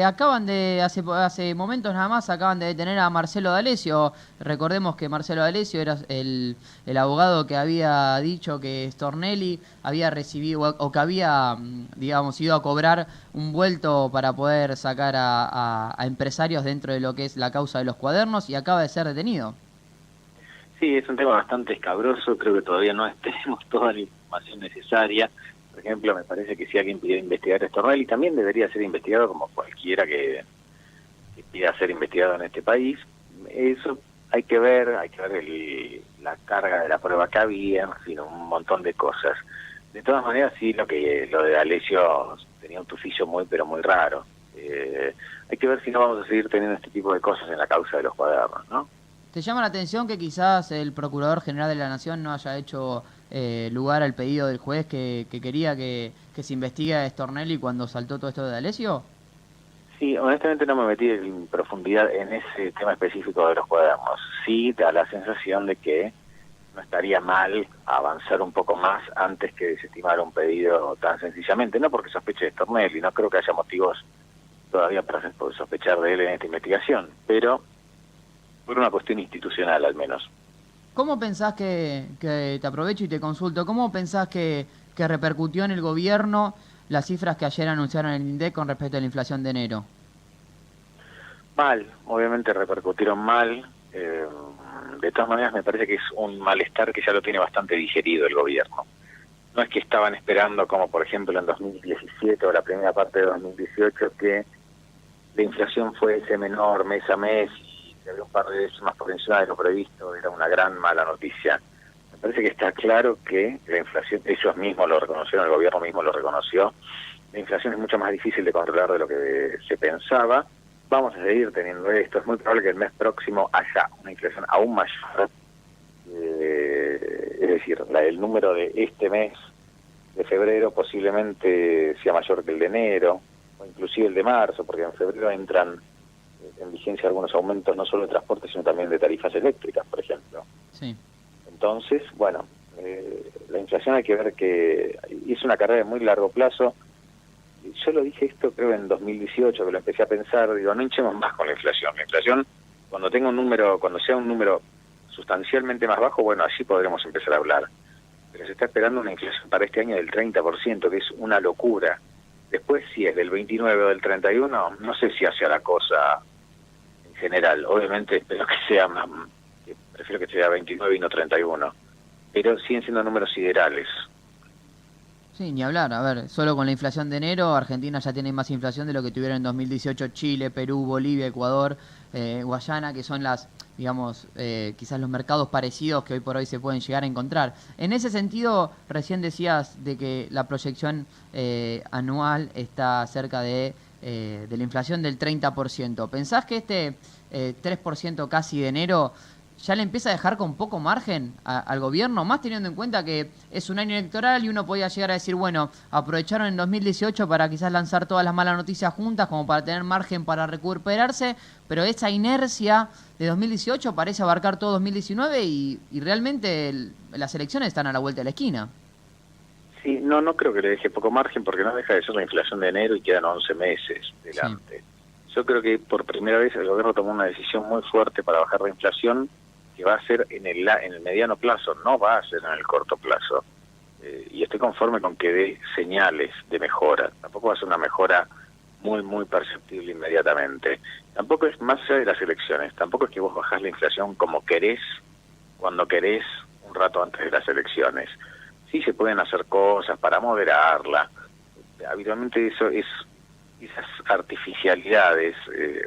acaban de, hace momentos nada más, acaban de detener a Marcelo D'Alessio. Recordemos que Marcelo D'Alessio era el abogado que había dicho que Stornelli había recibido, o que había, digamos, ido a cobrar un vuelto para poder sacar a empresarios dentro de lo que es la causa de los cuadernos, y acaba de ser detenido. Sí, es un tema bastante escabroso. Creo que todavía no tenemos toda la información necesaria. Por ejemplo, me parece que si alguien pidiera investigar a Stornelli, también debería ser investigado como cualquiera que pida ser investigado en este país. Eso hay que ver la carga de la prueba que había, en fin, un montón de cosas. De todas maneras, sí, lo de D'Alessio tenía un tufillo muy raro. Hay que ver si no vamos a seguir teniendo este tipo de cosas en la causa de los cuadernos, ¿no? ¿Te llama la atención que quizás el Procurador General de la Nación no haya hecho lugar al pedido del juez que quería que se investigue a Stornelli cuando saltó todo esto de D'Alessio? Sí, honestamente no me metí en profundidad en ese tema específico de los cuadernos. Sí, da la sensación de que no estaría mal avanzar un poco más antes que desestimar un pedido tan sencillamente, no porque sospeche de Stornelli, no creo que haya motivos todavía para sospechar de él en esta investigación, pero por una cuestión institucional al menos. ¿Cómo pensás que te aprovecho y te consulto, cómo pensás que repercutió en el gobierno las cifras que ayer anunciaron en el INDEC con respecto a la inflación de enero? Mal, obviamente repercutieron mal. De todas maneras me parece que es un malestar que ya lo tiene bastante digerido el gobierno. No es que estaban esperando, como por ejemplo en 2017 o la primera parte de 2018, que la inflación fuese menor mes a mes, había un par de décimas por encima de lo previsto, era una gran mala noticia. Me parece que está claro que la inflación, ellos mismos lo reconocieron, el gobierno mismo lo reconoció, la inflación es mucho más difícil de controlar de lo que se pensaba, vamos a seguir teniendo esto. Es muy probable que el mes próximo haya una inflación aún mayor. Es decir, el número de este mes de febrero posiblemente sea mayor que el de enero, o inclusive el de marzo, porque en febrero entran en vigencia algunos aumentos no solo de transporte, sino también de tarifas eléctricas, por ejemplo. Sí. Entonces, bueno, la inflación hay que ver que es una carrera de muy largo plazo. Yo lo dije esto creo en 2018, que lo empecé a pensar, digo, no hinchemos más con la inflación. La inflación, cuando sea un número sustancialmente más bajo, bueno, así podremos empezar a hablar. Pero se está esperando una inflación para este año del 30%, que es una locura. Después, si es del 29 o del 31, no sé si hacia la cosa en general. Obviamente, espero que sea más, prefiero que sea 29 y no 31. Pero siguen siendo números siderales. Sí, ni hablar. A ver, solo con la inflación de enero, Argentina ya tiene más inflación de lo que tuvieron en 2018 Chile, Perú, Bolivia, Ecuador, Guayana, que son las, digamos, quizás los mercados parecidos que hoy por hoy se pueden llegar a encontrar. En ese sentido, recién decías de que la proyección anual está cerca de la inflación del 30%. ¿Pensás que este 3% casi de enero ya le empieza a dejar con poco margen al gobierno, más teniendo en cuenta que es un año electoral y uno podía llegar a decir, bueno, aprovecharon en 2018 para quizás lanzar todas las malas noticias juntas como para tener margen para recuperarse, pero esa inercia de 2018 parece abarcar todo 2019 y realmente las elecciones están a la vuelta de la esquina? Sí, no creo que le deje poco margen porque no deja de ser la inflación de enero y quedan 11 meses delante. Sí. Yo creo que por primera vez el gobierno tomó una decisión muy fuerte para bajar la inflación, que va a ser en el mediano plazo, no va a ser en el corto plazo. Y estoy conforme con que dé señales de mejora. Tampoco va a ser una mejora muy perceptible inmediatamente. Tampoco es más allá de las elecciones, tampoco es que vos bajás la inflación como querés, cuando querés, un rato antes de las elecciones. Sí se pueden hacer cosas para moderarla. Habitualmente eso es esas artificialidades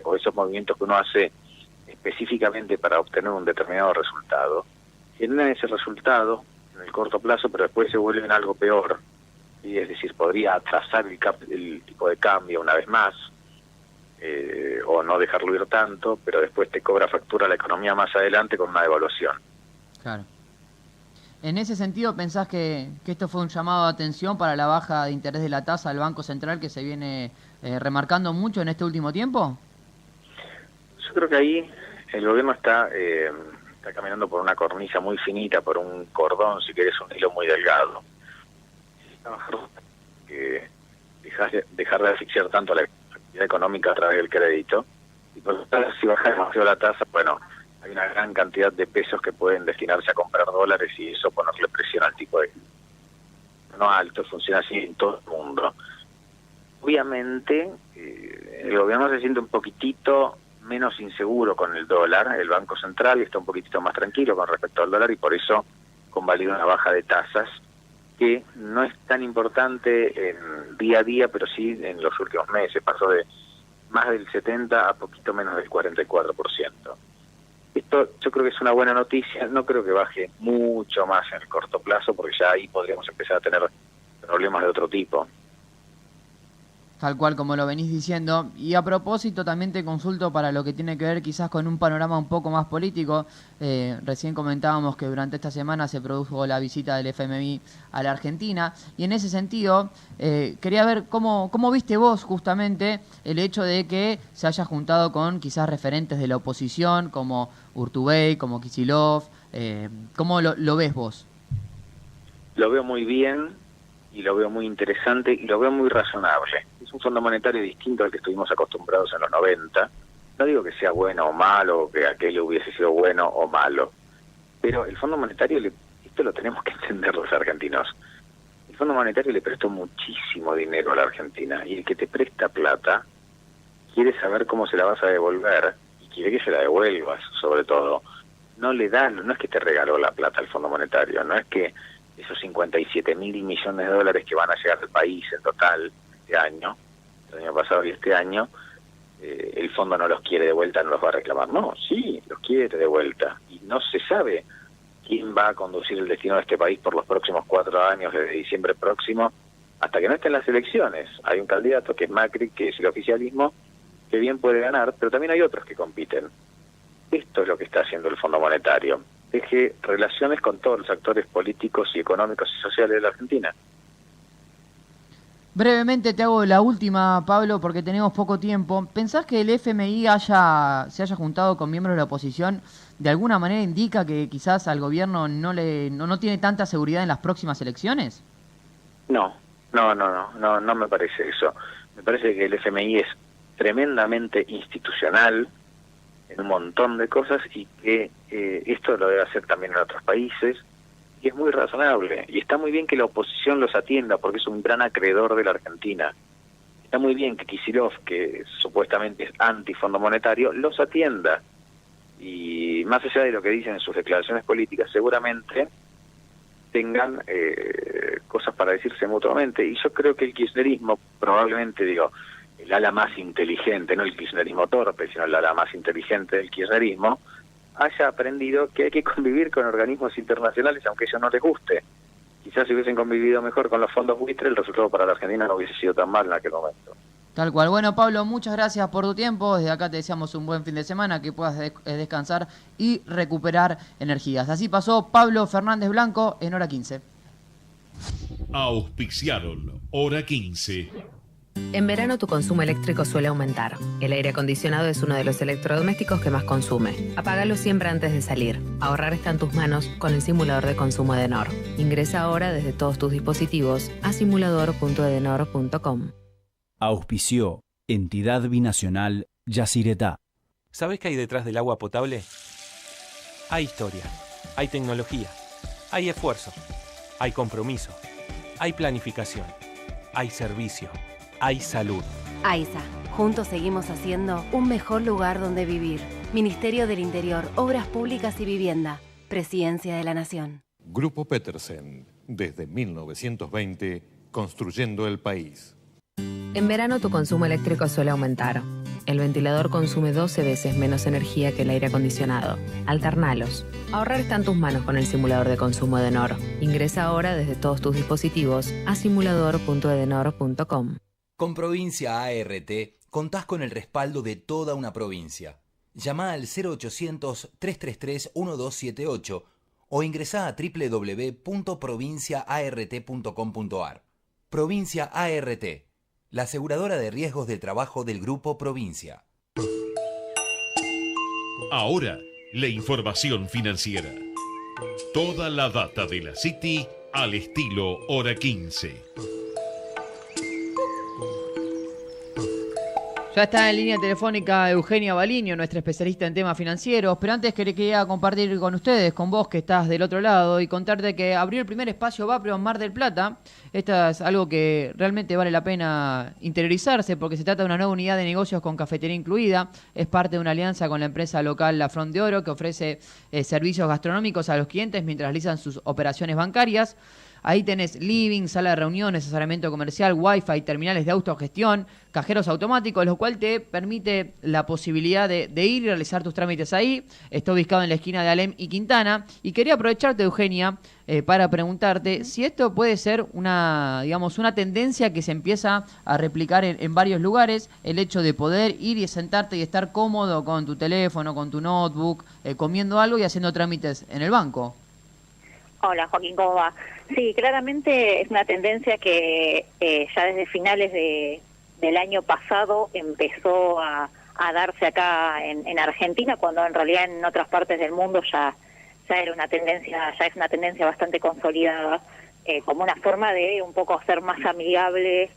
o esos movimientos que uno hace específicamente para obtener un determinado resultado, generan ese resultado en el corto plazo, pero después se vuelven algo peor, y es decir, podría atrasar el tipo de cambio una vez más, o no dejarlo ir tanto, pero después te cobra factura la economía más adelante con una devaluación. Claro. En ese sentido, ¿pensás que esto fue un llamado de atención para la baja de interés de la tasa del Banco Central que se viene remarcando mucho en este último tiempo? Yo creo que ahí el gobierno está caminando por una cornisa muy finita, por un cordón, si querés, un hilo muy delgado. Dejar de asfixiar tanto la actividad económica a través del crédito. Y por supuesto, si baja demasiado la tasa, bueno, hay una gran cantidad de pesos que pueden destinarse a comprar dólares y eso ponerle presión al tipo de... No alto, funciona así en todo el mundo. Obviamente, el gobierno se siente un poquitito menos inseguro con el dólar, el Banco Central está un poquitito más tranquilo con respecto al dólar y por eso convalida una baja de tasas que no es tan importante en día a día, pero sí en los últimos meses, pasó de más del 70 a poquito menos del 44%. Esto yo creo que es una buena noticia, no creo que baje mucho más en el corto plazo porque ya ahí podríamos empezar a tener problemas de otro tipo. Tal cual como lo venís diciendo. Y a propósito, también te consulto para lo que tiene que ver quizás con un panorama un poco más político. Recién comentábamos que durante esta semana se produjo la visita del FMI a la Argentina. Y en ese sentido, quería ver cómo viste vos justamente el hecho de que se haya juntado con quizás referentes de la oposición, como Urtubey, como Kicillof. ¿Cómo lo ves vos? Lo veo muy bien y lo veo muy interesante y lo veo muy razonable. Es un Fondo Monetario distinto al que estuvimos acostumbrados en los 90. No digo que sea bueno o malo, o que aquel hubiese sido bueno o malo, pero el Fondo Monetario, esto lo tenemos que entender los argentinos, el Fondo Monetario le prestó muchísimo dinero a la Argentina y el que te presta plata quiere saber cómo se la vas a devolver y quiere que se la devuelvas, sobre todo. No es que te regaló la plata al Fondo Monetario, no es que esos 57.000 millones de dólares que van a llegar al país en total este año, el año pasado y este año, el fondo no los quiere de vuelta, no los va a reclamar. No, sí, los quiere de vuelta. Y no se sabe quién va a conducir el destino de este país por los próximos 4 años, desde diciembre próximo, hasta que no estén las elecciones. Hay un candidato que es Macri, que es el oficialismo, que bien puede ganar, pero también hay otros que compiten. Esto es lo que está haciendo el Fondo Monetario. Teje relaciones con todos los actores políticos y económicos y sociales de la Argentina. Brevemente te hago la última, Pablo, porque tenemos poco tiempo. ¿Pensás que el FMI se haya juntado con miembros de la oposición? ¿De alguna manera indica que quizás al gobierno no tiene tanta seguridad en las próximas elecciones? No me parece eso. Me parece que el FMI es tremendamente institucional en un montón de cosas y que esto lo debe hacer también en otros países. Y es muy razonable, y está muy bien que la oposición los atienda, porque es un gran acreedor de la Argentina. Está muy bien que Kicillof, que supuestamente es anti-Fondo Monetario, los atienda. Y más allá de lo que dicen en sus declaraciones políticas, seguramente tengan cosas para decirse mutuamente. Y yo creo que el kirchnerismo, probablemente, el ala más inteligente, no el kirchnerismo torpe, sino el ala más inteligente del kirchnerismo, haya aprendido que hay que convivir con organismos internacionales aunque a ellos no les guste. Quizás si hubiesen convivido mejor con los fondos buitre, el resultado para la Argentina no hubiese sido tan mal en aquel momento. Tal cual. Bueno, Pablo, muchas gracias por tu tiempo. Desde acá te deseamos un buen fin de semana, que puedas descansar y recuperar energías. Así pasó Pablo Fernández Blanco en Hora 15. Auspiciaron Hora 15. En verano tu consumo eléctrico suele aumentar. El aire acondicionado es uno de los electrodomésticos que más consume. Apágalo siempre antes de salir. Ahorrar está en tus manos con el simulador de consumo Edenor. Ingresa ahora desde todos tus dispositivos a simulador.edenor.com. Auspició Entidad Binacional Yacyretá. ¿Sabés qué hay detrás del agua potable? Hay historia, hay tecnología, hay esfuerzo, hay compromiso, hay planificación, hay servicio. Hay salud. AISA. Juntos seguimos haciendo un mejor lugar donde vivir. Ministerio del Interior, Obras Públicas y Vivienda. Presidencia de la Nación. Grupo Petersen. Desde 1920, construyendo el país. En verano tu consumo eléctrico suele aumentar. El ventilador consume 12 veces menos energía que el aire acondicionado. Alternalos. Ahorrar está en tus manos con el simulador de consumo Edenor. Ingresa ahora desde todos tus dispositivos a simulador.edenor.com. Con Provincia ART contás con el respaldo de toda una provincia. Llama al 0800-333-1278 o ingresá a www.provinciaart.com.ar. Provincia ART, la aseguradora de riesgos del trabajo del Grupo Provincia. Ahora, la información financiera. Toda la data de la City al estilo Hora 15. Ya está en línea telefónica Eugenia Baliño, nuestra especialista en temas financieros, pero antes quería compartir con ustedes, con vos que estás del otro lado, y contarte que abrió el primer espacio Vaprio en Mar del Plata. Esto es algo que realmente vale la pena interiorizarse porque se trata de una nueva unidad de negocios con cafetería incluida. Es parte de una alianza con la empresa local La Front de Oro que ofrece servicios gastronómicos a los clientes mientras realizan sus operaciones bancarias. Ahí tenés living, sala de reuniones, asesoramiento comercial, wifi, terminales de autogestión, cajeros automáticos, lo cual te permite la posibilidad de ir y realizar tus trámites ahí. Está ubicado en la esquina de Alem y Quintana. Y quería aprovecharte, Eugenia, para preguntarte si esto puede ser una tendencia que se empieza a replicar en varios lugares, el hecho de poder ir y sentarte y estar cómodo con tu teléfono, con tu notebook, comiendo algo y haciendo trámites en el banco. Hola, Joaquín, ¿cómo va? Sí, claramente es una tendencia que ya desde finales del año pasado empezó a darse acá en Argentina, cuando en realidad en otras partes del mundo ya era una tendencia, ya es una tendencia bastante consolidada, como una forma de un poco hacer más amigable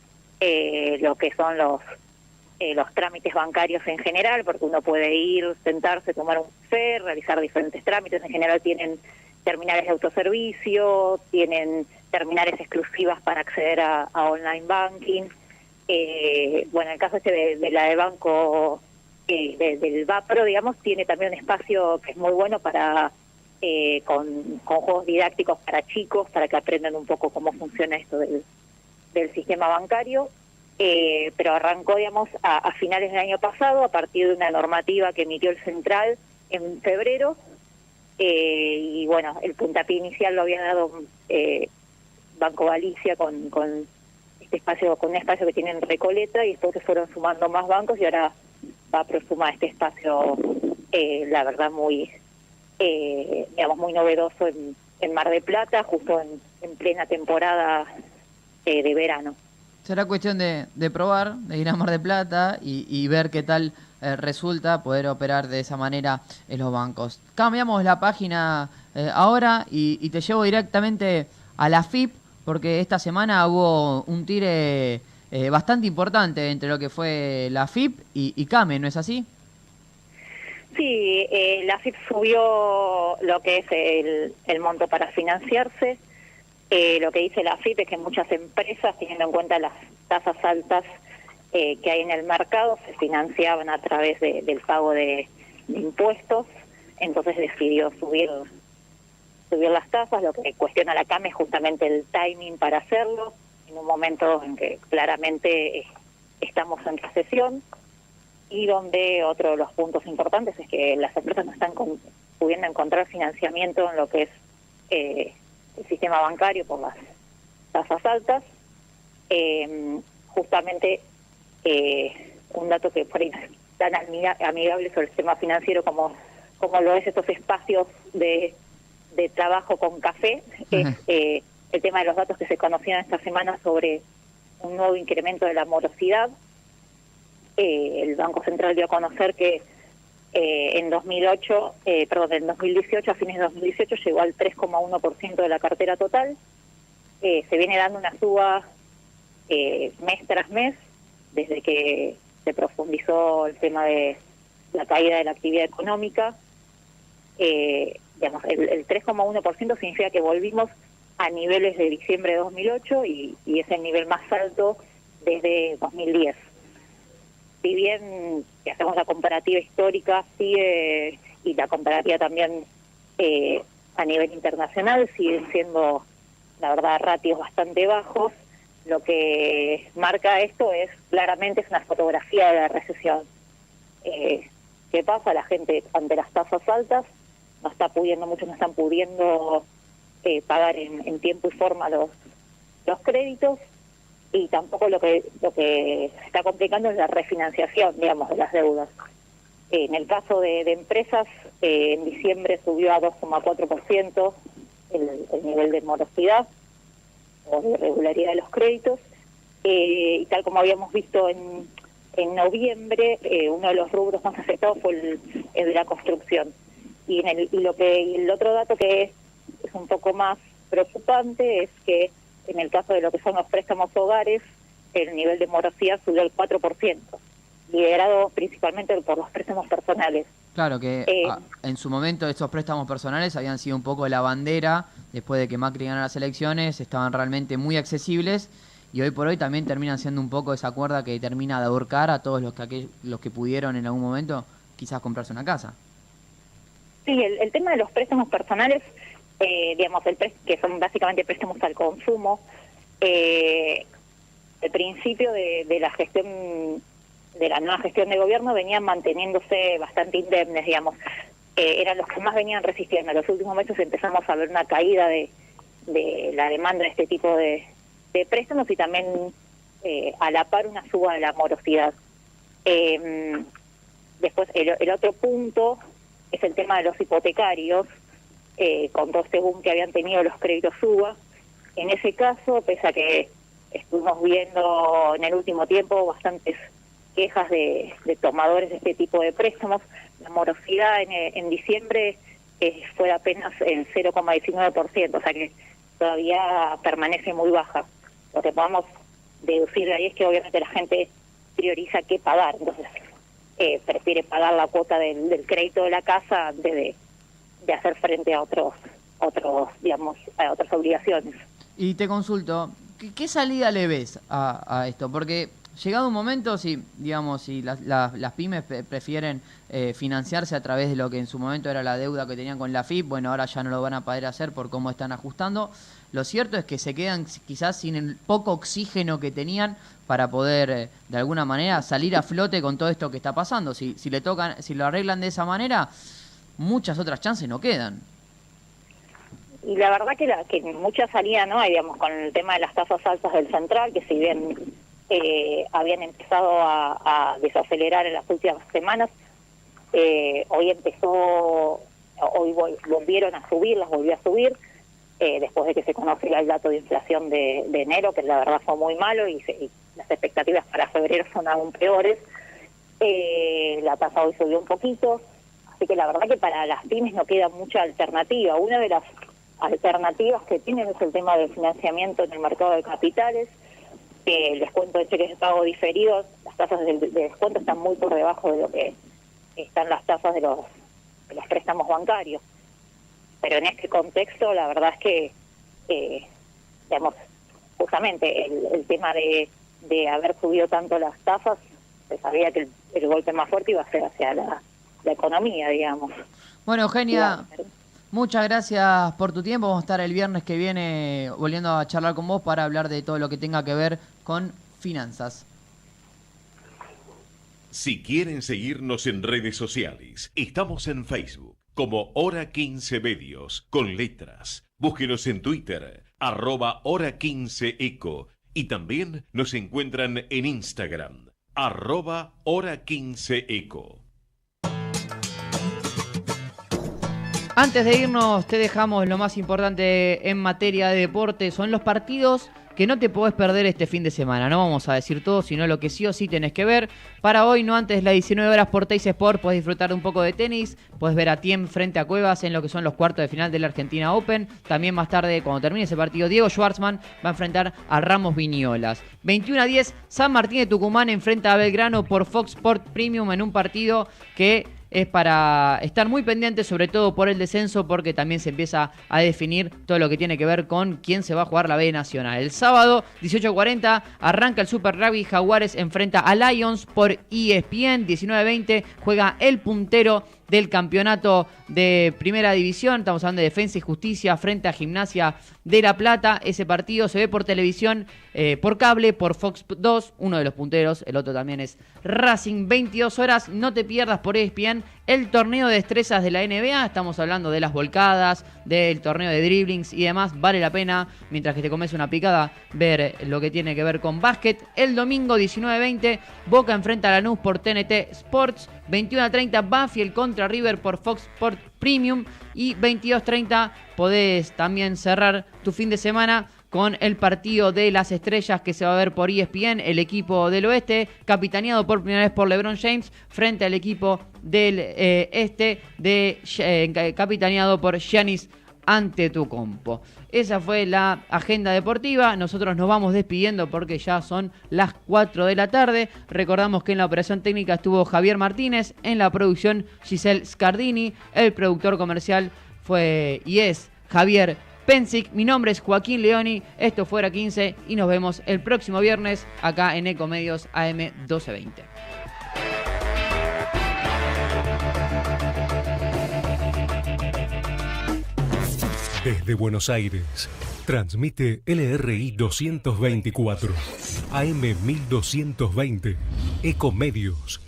lo que son los trámites bancarios en general, porque uno puede ir, sentarse, tomar un café, realizar diferentes trámites. En general tienen terminales de autoservicio, tienen terminales exclusivas para acceder a online banking. Bueno, el caso de la de banco, del Vapro, digamos, tiene también un espacio que es muy bueno para con juegos didácticos para chicos, para que aprendan un poco cómo funciona esto del sistema bancario. Pero arrancó, digamos, a finales del año pasado, a partir de una normativa que emitió el Central en febrero. Y bueno, el puntapié inicial lo había dado Banco Galicia con este espacio, con un espacio que tienen en Recoleta, y después se fueron sumando más bancos y ahora a Prosuma este espacio, la verdad, muy muy novedoso en Mar del Plata, justo en plena temporada de verano. Será cuestión de probar, de ir a Mar del Plata y ver qué tal resulta poder operar de esa manera en los bancos. Cambiamos la página ahora y te llevo directamente a la FIP, porque esta semana hubo un tire bastante importante entre lo que fue la FIP y CAME, ¿no es así? Sí, la FIP subió lo que es el monto para financiarse. Lo que dice la FIP es que muchas empresas, teniendo en cuenta las tasas altas que hay en el mercado, se financiaban a través del pago de impuestos, entonces decidió subir las tasas. Lo que cuestiona la CAME es justamente el timing para hacerlo, en un momento en que claramente estamos en recesión, y donde otro de los puntos importantes es que las empresas no están pudiendo encontrar financiamiento en lo que es el sistema bancario por las tasas altas. Justamente un dato que por ahí no es tan amigable sobre el sistema financiero como lo es estos espacios de trabajo con café, es el tema de los datos que se conocían esta semana sobre un nuevo incremento de la morosidad. El Banco Central dio a conocer que en 2018, a fines de 2018, llegó al 3,1% de la cartera total. Se viene dando una suba mes tras mes, desde que se profundizó el tema de la caída de la actividad económica. El 3,1% significa que volvimos a niveles de diciembre de 2008 y es el nivel más alto desde 2010. Si bien si hacemos la comparativa histórica sigue, y la comparativa también a nivel internacional, siguen siendo, la verdad, ratios bastante bajos, lo que marca esto es una fotografía de la recesión. ¿Qué pasa? La gente, ante las tasas altas, muchos no están pudiendo pagar en tiempo y forma los créditos, y tampoco lo que se está complicando es la refinanciación, de las deudas. En el caso de empresas, en diciembre subió a 2,4% el nivel de morosidad o de irregularidad de los créditos, y tal como habíamos visto en noviembre, uno de los rubros más afectados fue el de la construcción. Y el otro dato que es un poco más preocupante es que en el caso de lo que son los préstamos hogares, el nivel de morosidad subió al 4%, liderado principalmente por los préstamos personales. Claro que en su momento estos préstamos personales habían sido un poco la bandera, después de que Macri ganara las elecciones, estaban realmente muy accesibles, y hoy por hoy también terminan siendo un poco esa cuerda que termina de ahorcar a todos los que pudieron en algún momento quizás comprarse una casa. Sí, el tema de los préstamos personales, que son básicamente préstamos al consumo, al principio de la gestión, de la nueva gestión de gobierno, venían manteniéndose bastante indemnes, eran los que más venían resistiendo. En los últimos meses empezamos a ver una caída de la demanda de este tipo de préstamos, y también a la par una suba de la morosidad. Después el otro punto es el tema de los hipotecarios, con todo este boom que habían tenido los créditos UBA. En ese caso, pese a que estuvimos viendo en el último tiempo bastantes quejas de tomadores de este tipo de préstamos, la morosidad en diciembre fue apenas el 0,19%, o sea que todavía permanece muy baja. Lo que podemos deducir de ahí es que obviamente la gente prioriza qué pagar, entonces prefiere pagar la cuota del crédito de la casa antes de hacer frente a otras obligaciones. Y te consulto, ¿qué salida le ves a esto? Porque llegado un momento, si las pymes prefieren financiarse a través de lo que en su momento era la deuda que tenían con la FIP, bueno, ahora ya no lo van a poder hacer por cómo están ajustando. Lo cierto es que se quedan quizás sin el poco oxígeno que tenían para poder, de alguna manera, salir a flote con todo esto que está pasando. Si lo arreglan de esa manera, muchas otras chances no quedan. Y la verdad que mucha salida no hay, con el tema de las tasas altas del central, que si bien habían empezado a desacelerar en las últimas semanas. Hoy volvieron a subir, las volvió a subir, después de que se conociera el dato de inflación de enero, que la verdad fue muy malo, y las expectativas para febrero son aún peores. La tasa hoy subió un poquito, así que la verdad que para las pymes no queda mucha alternativa. Una de las alternativas que tienen es el tema del financiamiento en el mercado de capitales. El descuento de cheques de pago diferidos, las tasas de descuento están muy por debajo de lo que están las tasas de los préstamos bancarios. Pero en este contexto, la verdad es que, digamos, justamente el tema de haber subido tanto las tasas, se sabía que el golpe más fuerte iba a ser hacia la economía, digamos. Bueno, Eugenia, muchas gracias por tu tiempo. Vamos a estar el viernes que viene volviendo a charlar con vos para hablar de todo lo que tenga que ver con finanzas. Si quieren seguirnos en redes sociales, estamos en Facebook como Hora 15 Medios, con letras. Búsquenos en Twitter, @Hora 15 Eco. Y también nos encuentran en Instagram, @Hora 15 Eco. Antes de irnos, te dejamos lo más importante en materia de deporte. Son los partidos que no te podés perder este fin de semana. No vamos a decir todo, sino lo que sí o sí tenés que ver. Para hoy, no antes de las 19 horas por Teis Sport, podés disfrutar de un poco de tenis. Podés ver a Thiem frente a Cuevas en lo que son los cuartos de final de la Argentina Open. También más tarde, cuando termine ese partido, Diego Schwartzman va a enfrentar a Ramos Viñolas. 21-10, San Martín de Tucumán enfrenta a Belgrano por Fox Sport Premium en un partido que es para estar muy pendiente, sobre todo por el descenso, porque también se empieza a definir todo lo que tiene que ver con quién se va a jugar la B Nacional. El sábado, 18:40, arranca el Super Rugby. Jaguares enfrenta a Lions por ESPN. 19:20, juega el puntero del campeonato de Primera División. Estamos hablando de Defensa y Justicia frente a Gimnasia de La Plata. Ese partido se ve por televisión, por cable, por Fox 2, uno de los punteros, el otro también es Racing. 22 horas, no te pierdas por ESPN el torneo de destrezas de la NBA. Estamos hablando de las volcadas, del torneo de dribblings y demás. Vale la pena, mientras que te comes una picada, ver lo que tiene que ver con básquet. El domingo 19:20, Boca enfrenta a Lanús por TNT Sports. 21:30, Banfield contra River por Fox Sport Premium. Y 22:30 podés también cerrar tu fin de semana con el partido de las estrellas que se va a ver por ESPN, el equipo del oeste, capitaneado por primera vez por LeBron James, frente al equipo del este, capitaneado por Giannis Antetokounmpo. Esa fue la agenda deportiva. Nosotros nos vamos despidiendo porque ya son las 4 de la tarde. Recordamos que en la operación técnica estuvo Javier Martínez, en la producción Giselle Scardini, el productor comercial fue y es Javier Pensic. Mi nombre es Joaquín Leoni, esto fue Hora 15 y nos vemos el próximo viernes acá en Ecomedios AM 1220. Desde Buenos Aires, transmite LRI 224, AM 1220, Ecomedios.